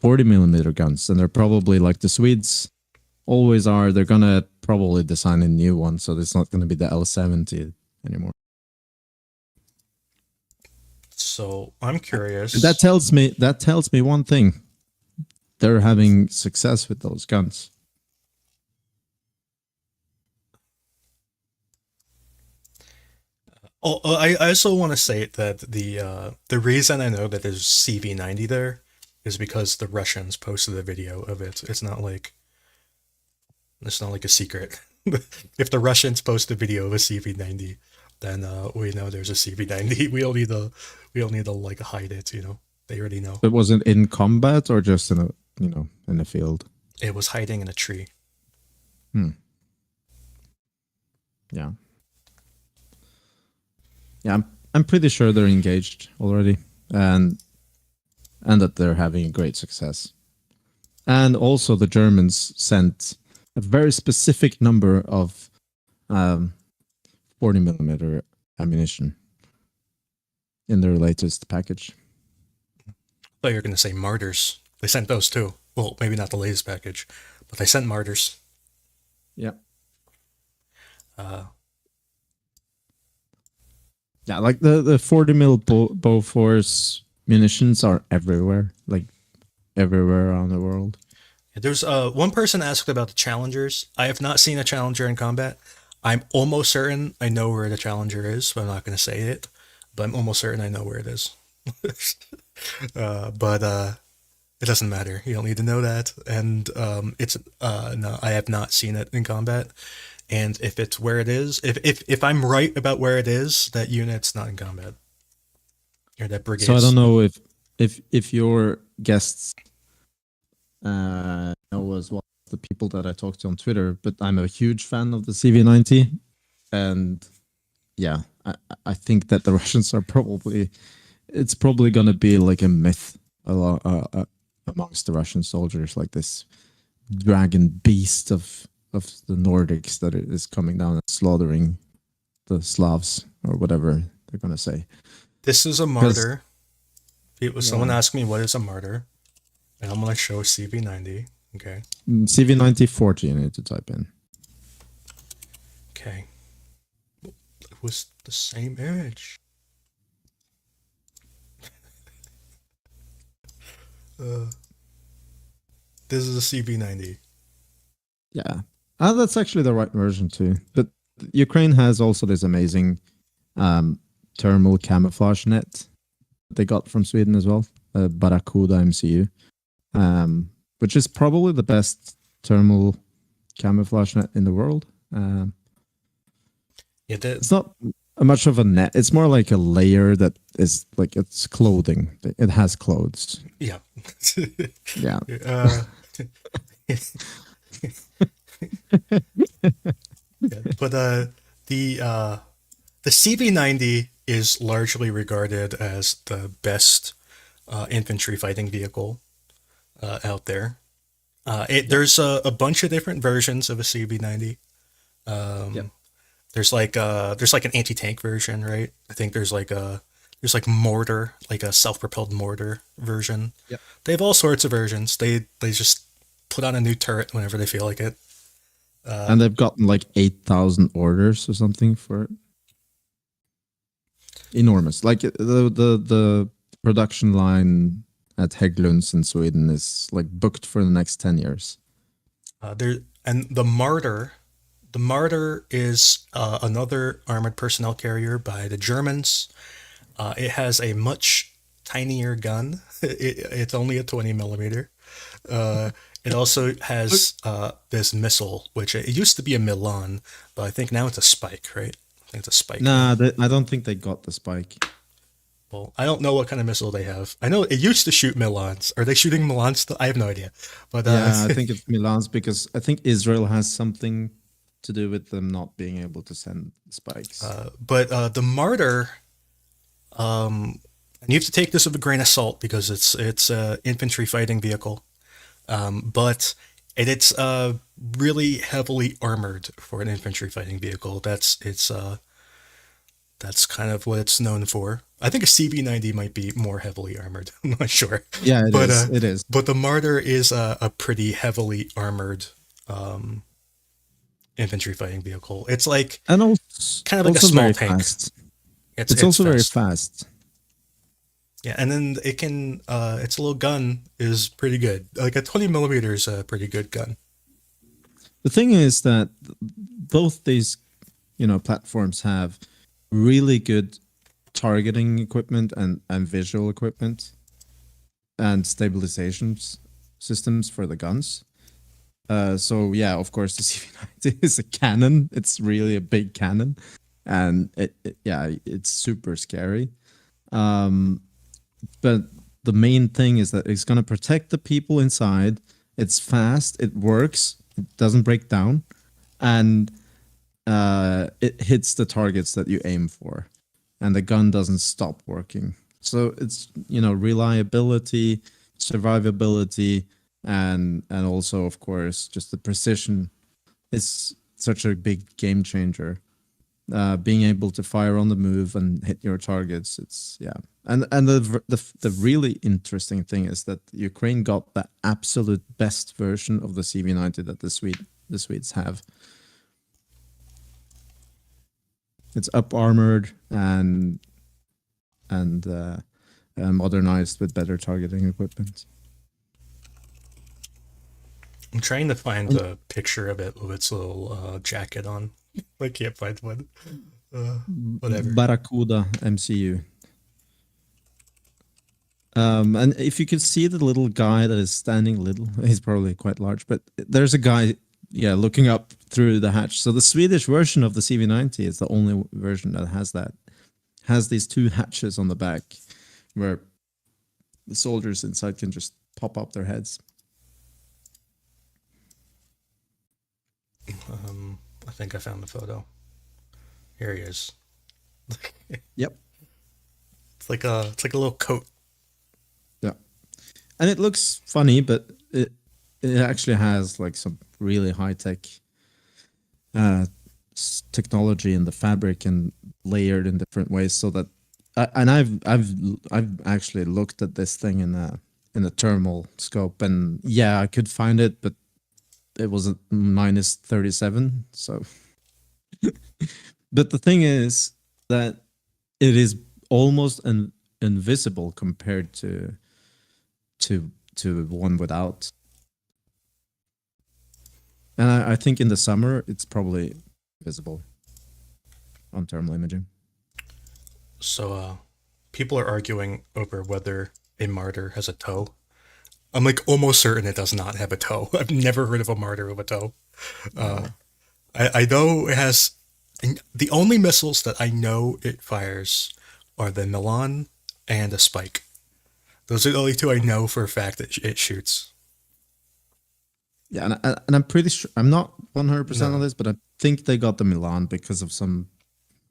40 millimeter guns, and they're probably like the Swedes always are. They're gonna probably design a new one, so it's not gonna be the L70 anymore. So I'm curious. That tells me one thing: they're having success with those guns. I also want to say that the reason I know that there's CV90 there is because the Russians posted a video of it. It's not like a secret. If the Russians post a video of a CV-90, then we know there's a CV-90. We don't need to like hide it. They already know. But was it in combat or just in a in a field? It was hiding in a tree. Yeah. Yeah, I'm pretty sure they're engaged already, and that they're having a great success. And also, the Germans sent a very specific number of 40mm ammunition in their latest package. I thought you were going to say martyrs. They sent those too. Well, maybe not the latest package, but they sent martyrs. Yeah. Uh, Yeah, like the 40mm Bofors munitions are everywhere, like everywhere around the world. There's one person asked about the Challengers. I have not seen a Challenger in combat. I'm almost certain I know where the Challenger is, but I'm not going to say it. But I'm almost certain I know where it is. But it doesn't matter. You don't need to know that. And it's no, I have not seen it in combat. And if it's where it is, if I'm right about where it is, that unit's not in combat, or that brigade. So I don't know if your guests know as well the people that I talk to on Twitter, but I'm a huge fan of the CV-90, and yeah, I think that the Russians are it's probably gonna be like a myth amongst the Russian soldiers, like this dragon beast of the Nordics that is coming down and slaughtering the Slavs or whatever they're gonna say. This is a martyr. Someone asked me what is a martyr, and I'm gonna show CV-90. Okay. CV-90 40 you need to type in. Okay. It was the same image. This is a CV-90. Yeah. That's actually the right version too. But Ukraine has also this amazing thermal camouflage net they got from Sweden as well, Barracuda MCU, which is probably the best thermal camouflage net in the world. It's not much of a net. It's more like a layer that is like it's clothing. It has clothes. Yeah. Yeah. But the CV-90 is largely regarded as the best infantry fighting vehicle out there. There's a bunch of different versions of a CV-90. There's like an anti-tank version, right? I think there's like mortar, like a self-propelled mortar version. Yep. They have all sorts of versions. They just put on a new turret whenever they feel like it. And they've gotten like 8,000 orders or something for it. Enormous. Like the production line at Hägglunds in Sweden is like booked for the next 10 years. And the Martyr is another armored personnel carrier by the Germans. It has a much tinier gun. It's only a 20mm. It also has this missile, which it used to be a Milan, but I think now it's a Spike, right? I think it's a Spike. Nah, I don't think they got the Spike. Well, I don't know what kind of missile they have. I know it used to shoot Milans. Are they shooting Milans still? I have no idea. But yeah, I think it's Milan's because I think Israel has something to do with them not being able to send spikes. But the Martyr, and you have to take this with a grain of salt because it's an infantry fighting vehicle. But it's really heavily armored for an infantry fighting vehicle. That's kind of what it's known for. I think a CV-90 might be more heavily armored. I'm not sure. Yeah, it is. But the Martyr is a pretty heavily armored infantry fighting vehicle. It's like and also, kind of like a small tank. Fast. It's also very fast. Yeah, and then it can its little gun is pretty good. Like a 20mm is a pretty good gun. The thing is that both these, platforms have really good targeting equipment and visual equipment and stabilization systems for the guns. So yeah, of course, the CV90 is a cannon. It's really a big cannon, and it's super scary. But the main thing is that it's gonna protect the people inside. It's fast. It works. It doesn't break down, and it hits the targets that you aim for, and the gun doesn't stop working. So it's reliability, survivability, and also of course just the precision is such a big game changer. Being able to fire on the move and hit your targets, it's yeah. And the really interesting thing is that Ukraine got the absolute best version of the CV90 that the Swedes have. It's up armored and modernized with better targeting equipment. I'm trying to find a picture of it with its little jacket on. I can't find one. Whatever. Barracuda MCU. And if you could see the little guy that is standing little, he's probably quite large, but there's a guy, looking up through the hatch. So the Swedish version of the CV90 is the only version that has that. Has these two hatches on the back where the soldiers inside can just pop up their heads. I think I found the photo. Here he is. Yep. It's like a little coat. Yeah. And it looks funny, but it actually has like some really high tech technology in the fabric and layered in different ways, so that I've actually looked at this thing in a thermal scope, and yeah, I could find it, but it was at minus 37. So, but the thing is that it is almost invisible compared to one without. And I think in the summer it's probably visible on thermal imaging. So people are arguing over whether a martyr has a toe. I'm like almost certain it does not have a toe. I've never heard of a martyr with a toe. I know it has. The only missiles that I know it fires are the Milan and a Spike. Those are the only two I know for a fact that it shoots. Yeah, and I'm pretty sure, I'm not 100% No. on this, but I think they got the Milan because of some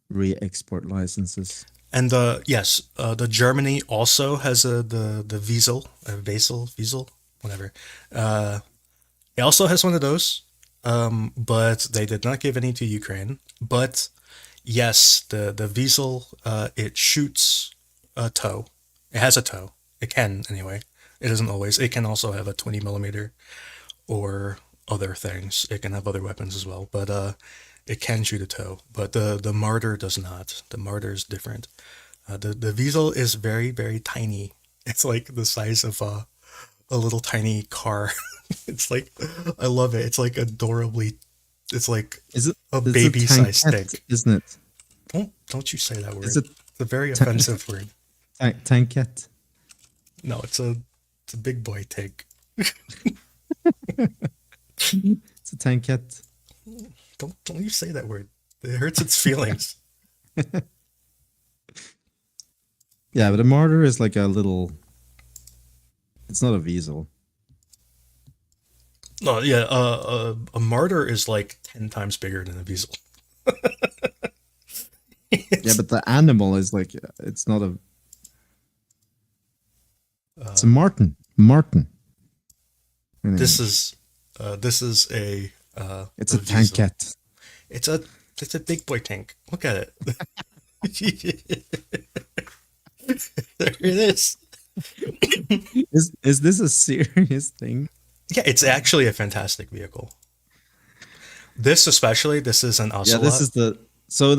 re-export licenses. And yes, the Germany also has the Wiesel, whatever. It also has one of those, but they did not give any to Ukraine. But yes, the Wiesel, it shoots a toe. It has a toe. It can anyway. It doesn't always. It can also have a 20 millimeter or other things. It can have other weapons as well, but it can shoot a toe. But the Martyr does not. The Martyr is different. The Wiesel is very, very tiny. It's like the size of a little tiny car. It's like, I love it. It's like adorably, it's like a baby sized tank. Isn't it? Don't you say that word. Is it It's a very offensive word. Tankette? No, it's a big boy tank. It's a tankette. Don't you say that word. It hurts its feelings. Yeah, but a martyr is like a little. It's not a Wiesel. No, yeah, a martyr is like 10 times bigger than a Wiesel. Yeah, but the animal is like, it's not a. It's a marten. Marten. Anyway, This is a it's a Wiesel. tankette. It's a big boy tank. Look at it. There it is. Is this a serious thing? Yeah, it's actually a fantastic vehicle. This especially, this is an Ocelot. Yeah, this is the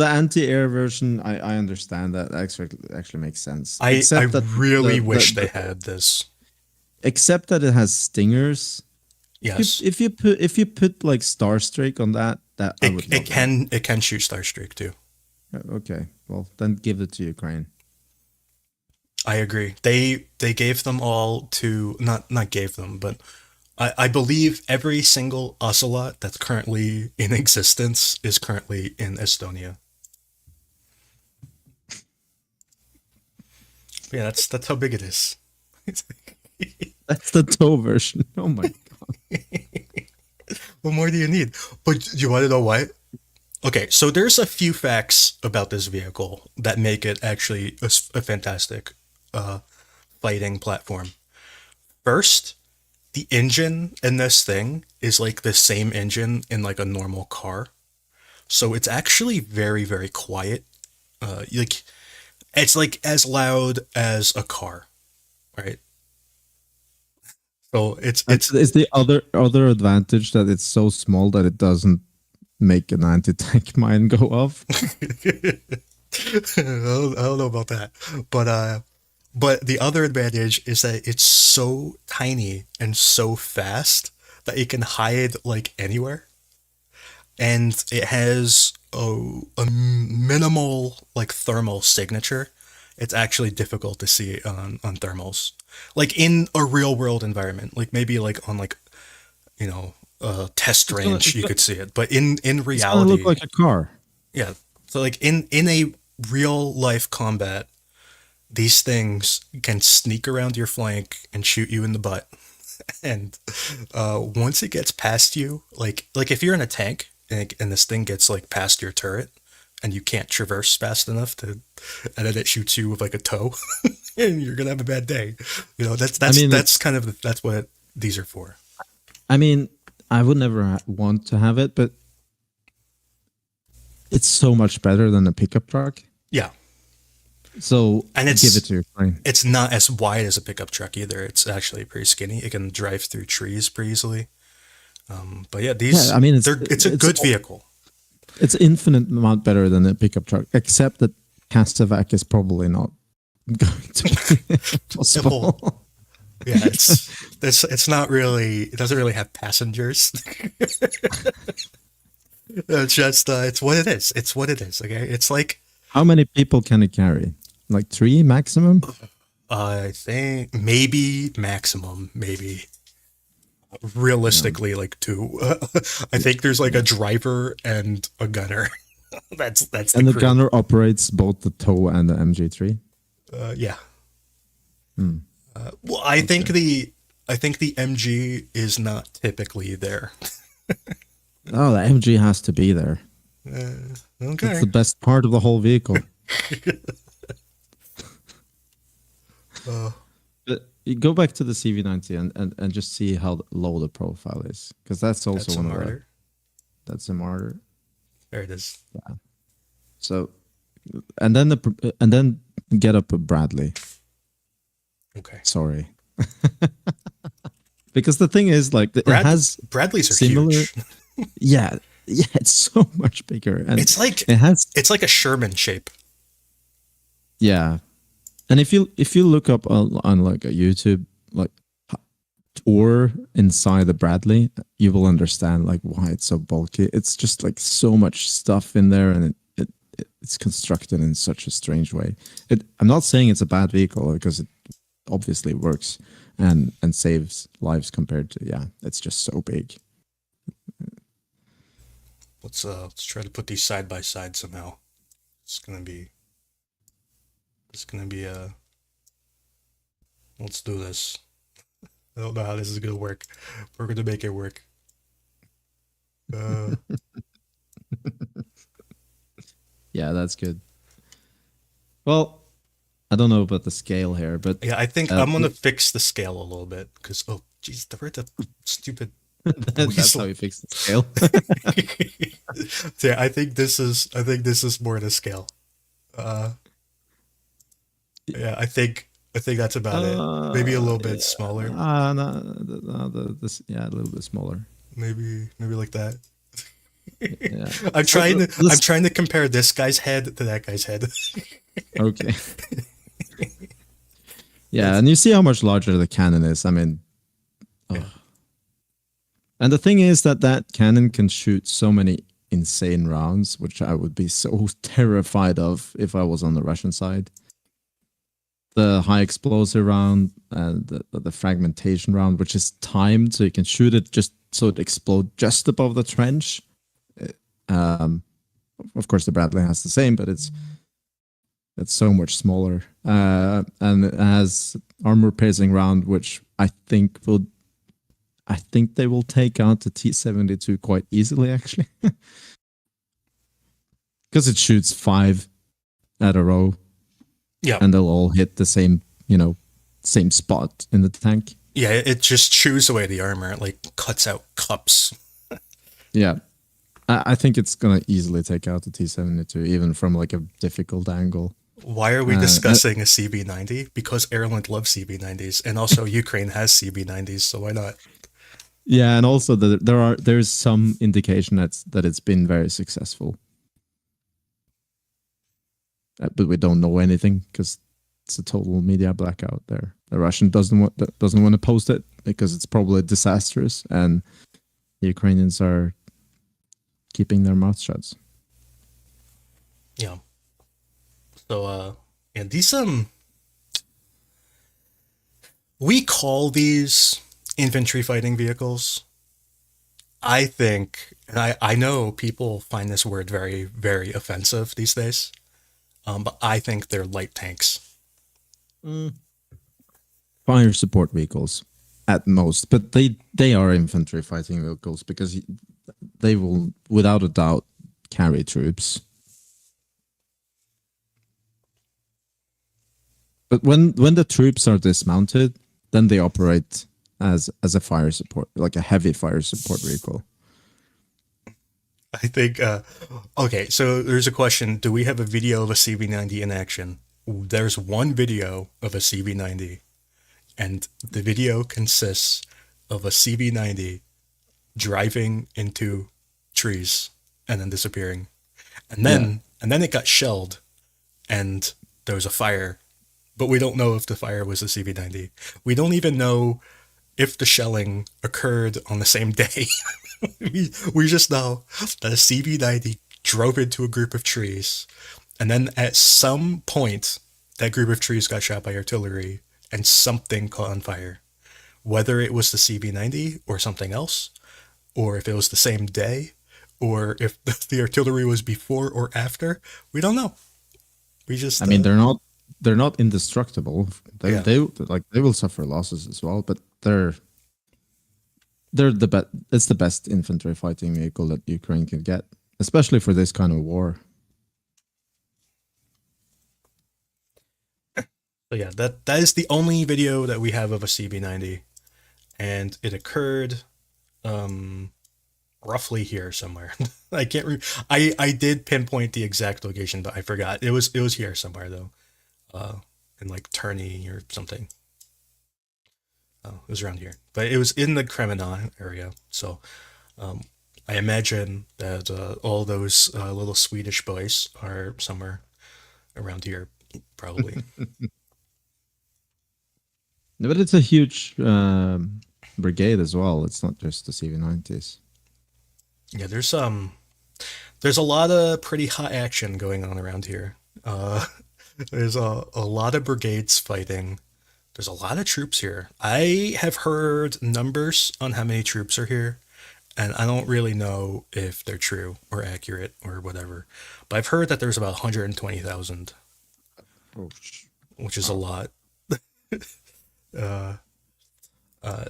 anti-air version. I understand that actually makes sense. I Except that really wish they had this. Except that it has stingers. Yes, If you put like Starstreak on that I would love it can shoot Starstreak too. that. Okay, well then give it to Ukraine. I agree. They gave them all to not gave them, but I believe every single ocelot that's currently in existence is currently in Estonia. Yeah, that's how big it is. That's the tow version. Oh my god. What more do you need? But you want to know what? Okay, so there's a few facts about this vehicle that make it actually a fantastic uh, fighting platform. First, the engine in this thing is like the same engine in like a normal car. So it's actually very, very quiet. Like it's like as loud as a car, right? So And it's is the other advantage that it's so small that it doesn't make an anti-tank mine go off? I don't know about that, but the other advantage is that it's so tiny and so fast that it can hide like anywhere, and it has a minimal like thermal signature. It's actually difficult to see on thermals, like in a real world environment, like maybe like on like a test It's gonna range you could see it, but in it's gonna look reality, like a car. yeah. So like in a real life combat, these things can sneak around your flank and shoot you in the butt. And once it gets past you, like if you're in a tank and this thing gets like past your turret and you can't traverse fast enough to, and then it shoots you with like a toe, and you're gonna have a bad day. You know, I mean, that's kind of that's what these are for. I mean, I would never want to have it, but it's so much better than a pickup truck. Yeah, So and give it to your friend. it's not as wide as a pickup truck either. It's actually pretty skinny. It can drive through trees pretty easily. But yeah, Yeah, I mean, it's a good vehicle. it's infinite amount better than a pickup truck, except that Castavac is probably not going to be possible. Yeah, it's not really, it doesn't really have passengers. It's just it's what it is. It's what it is. Okay, it's like How many people can it carry? Like 3 maximum? I think maybe maximum, maybe realistically like two. I think there's like a driver and a gunner. That's the And the crew. gunner operates both the tow and the MG3. Yeah. Hmm. Well, I think the MG is not typically there. Oh, the MG has to be there. Okay. That's the best part of the whole vehicle. Uh, But you go back to the CV90 and just see how low the profile is, because that's also that's a one of the, martyr. that's a martyr. There it is. So, and then get up a Bradley. Okay. Sorry, because the thing is, like, it has Bradleys are similar. huge. Yeah, it's so much bigger, and It's like it's like a Sherman shape. yeah. And if you look up on like a YouTube like tour inside the Bradley, you will understand like why it's so bulky. It's just like so much stuff in there, and it's constructed in such a strange way. I'm not saying it's a bad vehicle, because it obviously works and saves lives compared to, yeah, it's just so big. Let's try to put these side by side somehow. It's gonna be let's do this. I don't know how this is gonna work. We're gonna make it work. Uh, Yeah, that's good. Well, I don't know about the scale here, but yeah, I think I'm gonna fix the scale a little bit because oh geez, the stupid that's weasel. how you fix the scale. So yeah, I think this is more the scale. Yeah, I think that's about it. Maybe a little bit smaller. No, yeah, a little bit smaller. Maybe like that. Yeah. I'm trying to compare this guy's head to that guy's head. Okay. Yeah, and you see how much larger the cannon is. I mean, Yeah. and the thing is that cannon can shoot so many insane rounds, which I would be so terrified of if I was on the Russian side. the high explosive round and the fragmentation round, which is timed, so you can shoot it just so it explodes just above the trench. Um, of course, the Bradley has the same, but it's so much smaller. And it has armor piercing round, which I think they will take out the T-72 quite easily, actually, because it shoots 5 at a row. Yeah. And they'll all hit the same, same spot in the tank. Yeah, it just chews away the armor. It like cuts out cups. Yeah. I think it's going to easily take out the T-72, even from like a difficult angle. Why are we discussing a CB90? Because Erlend loves CB90s, and also Ukraine has CB90s, so why not? Yeah, and also there's some indication that it's been very successful. But we don't know anything because it's a total media blackout there. The Russian doesn't want to post it because it's probably disastrous, and the Ukrainians are keeping their mouths shut. Yeah. So and these we call these infantry fighting vehicles. I think, and I know people find this word very, very offensive these days. But I think they're light tanks. Fire support vehicles at most, but they are infantry fighting vehicles because they will, without a doubt, carry troops. But when the troops are dismounted, then they operate as a fire support, like a heavy fire support vehicle. I think, okay, so there's a question. Do we have a video of a CB90 in action? There's one video of a CB90, and the video consists of a CB90 driving into trees and then disappearing. And then it got shelled, and there was a fire, but we don't know if the fire was a CB90. We don't even know if the shelling occurred on the same day. we just know that a CB90 drove into a group of trees, and then at some point, that group of trees got shot by artillery, and something caught on fire. Whether it was the CB90 or something else, or if it was the same day, or if the artillery was before or after, we don't know. We just. I mean, they're not indestructible. They will suffer losses as well, but they're the best. It's the best infantry fighting vehicle that Ukraine can get, especially for this kind of war. So yeah, that is the only video that we have of a CB90, and it occurred roughly here somewhere. I can't I did pinpoint the exact location, but I forgot. It was here somewhere though, in like Turney or something. Oh, it was around here, but it was in the Kremenna area. So I imagine that all those little Swedish boys are somewhere around here, probably. But it's a huge brigade as well. It's not just the CV90s. Yeah, there's a lot of pretty hot action going on around here. There's a lot of brigades fighting. There's a lot of troops here. I have heard numbers on how many troops are here, and I don't really know if they're true or accurate or whatever. But I've heard that there's about 120,000, which is a lot.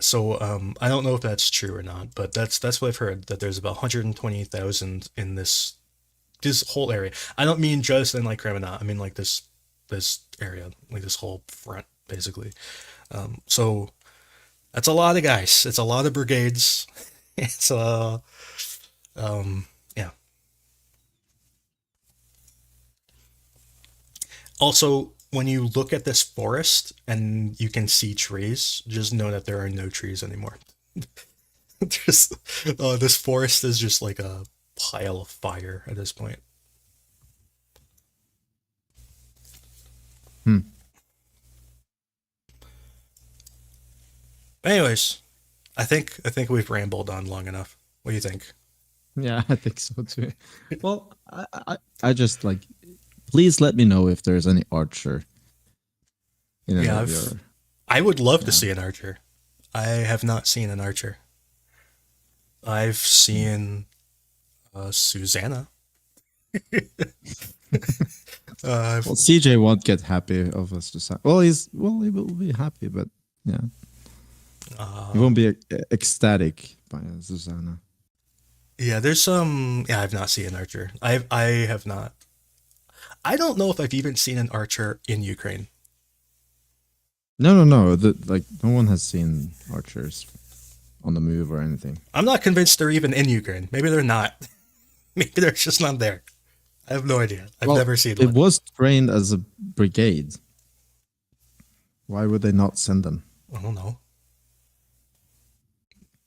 So I don't know if that's true or not, but that's what I've heard, that there's about 120,000 in this whole area. I don't mean just in like Kremenna. I mean like this area, like this whole front, basically. So that's a lot of guys. It's a lot of brigades. It's yeah. Also, when you look at this forest and you can see trees, just know that there are no trees anymore. Just, this forest is just like a pile of fire at this point. Anyways, I think we've rambled on long enough. What do you think? Yeah, I think so too. Well, I just like, please let me know if there's any archer in any Yeah, of your. I would love to Yeah. see an archer. I have not seen an archer. I've seen Susanna. Well, CJ won't get happy of us to sign. Well, he will be happy, but yeah, he won't be ecstatic by Susanna. Yeah, there's some. Yeah, I've not seen an archer. I have not. I don't know if I've even seen an archer in Ukraine. No. Like no one has seen archers on the move or anything. I'm not convinced they're even in Ukraine. Maybe they're not. Maybe they're just not there. I have no idea. I've Well, never seen it one. was trained as a brigade. Why would they not send them? I don't know.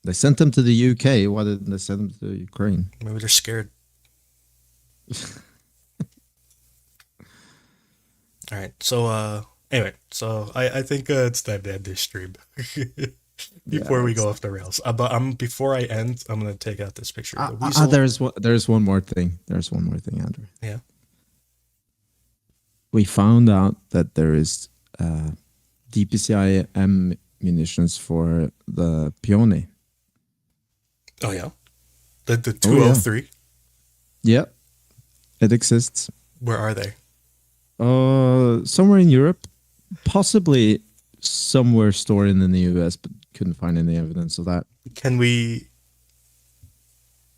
They sent them to the UK. Why didn't they send them to Ukraine? Maybe they're scared. All right. So anyway, so I think it's time to end this stream before we go off the rails. But before I end, I'm gonna take out this picture of the weasel. There's one more thing. There's one more thing, Andrew. Yeah. We found out that there is DPCIM munitions for the Peony. Oh yeah. The 203. Yeah, it exists. Where are they? Somewhere in Europe, possibly somewhere stored in the US, but couldn't find any evidence of that. Can we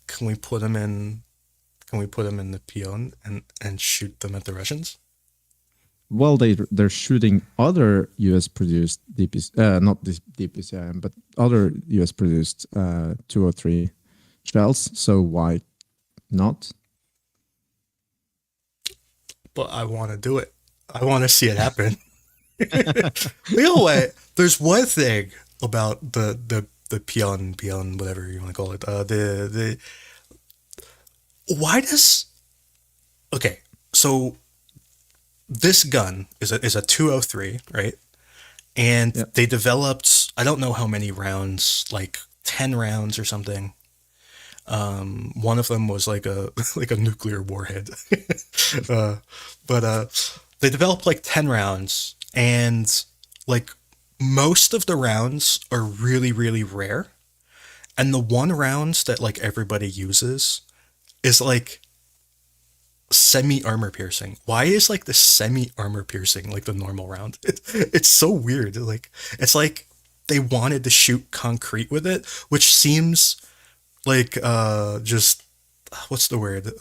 put them in? Can we put them in the peon and shoot them at the Russians? Well, they're shooting other US produced not DPCIM, but other US produced 203 shells. So why not? But I want to do it. I want to see it happen. You know what? There's one thing about the peon, whatever you want to call it. The why does okay? So this gun is a 203, right? And Yep. they developed, I don't know how many rounds, like 10 rounds or something. One of them was like a like a nuclear warhead. But they developed like 10 rounds, and like most of the rounds are really, really rare. And the one round that like everybody uses is like semi armor piercing. Why is like the semi armor piercing like the normal round? It's so weird. Like it's like they wanted to shoot concrete with it, which seems like just what's the word?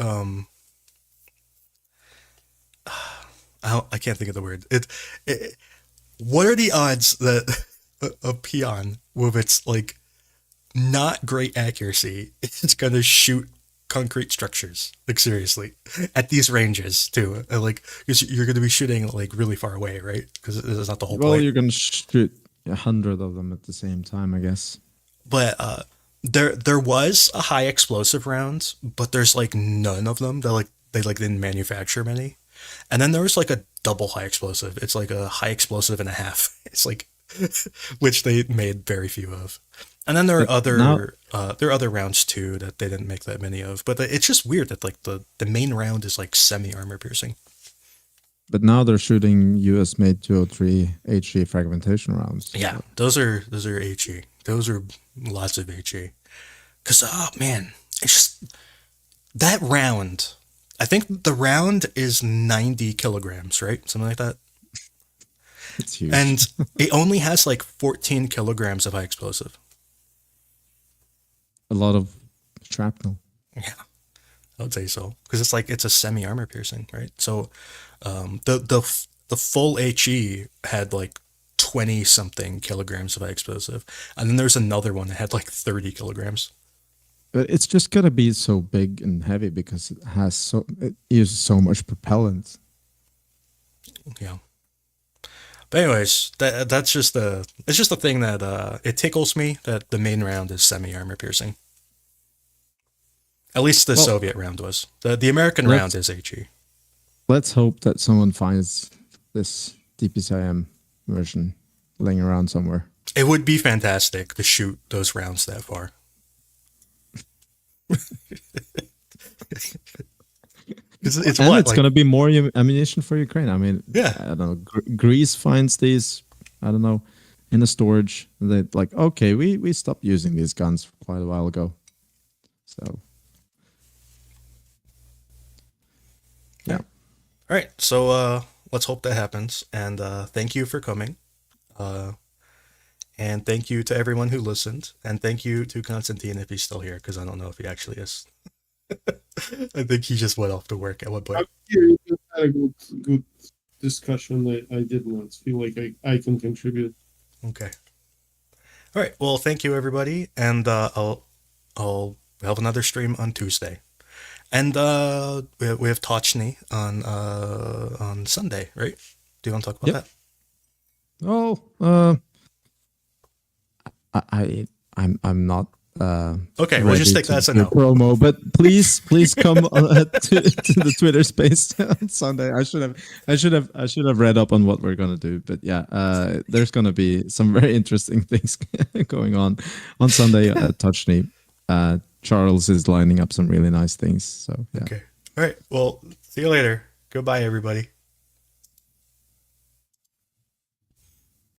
I can't think of the word. What are the odds that a peon with its like not great accuracy is gonna shoot concrete structures? Like seriously, at these ranges too. Like 'cause you're gonna be shooting like really far away, right? Because it's not the whole Well, point. you're gonna shoot 100 of them at the same time, I guess. But there was a high explosive round, but there's like none of them. They like didn't manufacture many. And then there was like a double high explosive. It's like a high explosive and a half. It's like which they made very few of. And then there are other rounds too that they didn't make that many of. But it's just weird that like the main round is like semi armor piercing. But now they're shooting US made 203 HE fragmentation rounds. Yeah, those are HE. Those are lots of HE. Cause oh man, it's just that round. I think the round is 90 kilograms, right? Something like that. It's huge. And it only has like 14 kilograms of high explosive. A lot of shrapnel. Yeah, I would say so because it's a semi armor piercing, right? So, the full HE had like 20 something kilograms of high explosive, and then there's another one that had like 30 kilograms. But it's just gonna be so big and heavy because it uses so much propellant. Yeah. But anyways, that's just it's just a thing that it tickles me that the main round is semi armor piercing. At least the Soviet round was. The American round is HE. Let's hope that someone finds this DPCIM version laying around somewhere. It would be fantastic to shoot those rounds that far. It's And what it's like gonna be more ammunition for Ukraine. I mean, yeah. I don't know. Greece finds these, I don't know, in the storage. And they're like, okay, we stopped using these guns quite a while ago. So yeah. All right, so let's hope that happens. And thank you for coming. Uh, and thank you to everyone who listened. And thank you to Constantine if he's still here, because I don't know if he actually is. I think he just went off to work at one I'm point. here. We just had a good discussion. I did not feel like I can contribute. Okay. All right. Well, thank you everybody, and I'll have another stream on Tuesday, and we have Tochny on Sunday, right? Do you want to talk about Yep. that? Oh, I'm not Okay, we'll just ready take to that as a do no. promo, but please come to the Twitter space on Sunday. I should have read up on what we're gonna do, but yeah, there's gonna be some very interesting things going on Sunday at Touchney. Charles is lining up some really nice things. So yeah. Okay. All right. Well, see you later. Goodbye, everybody.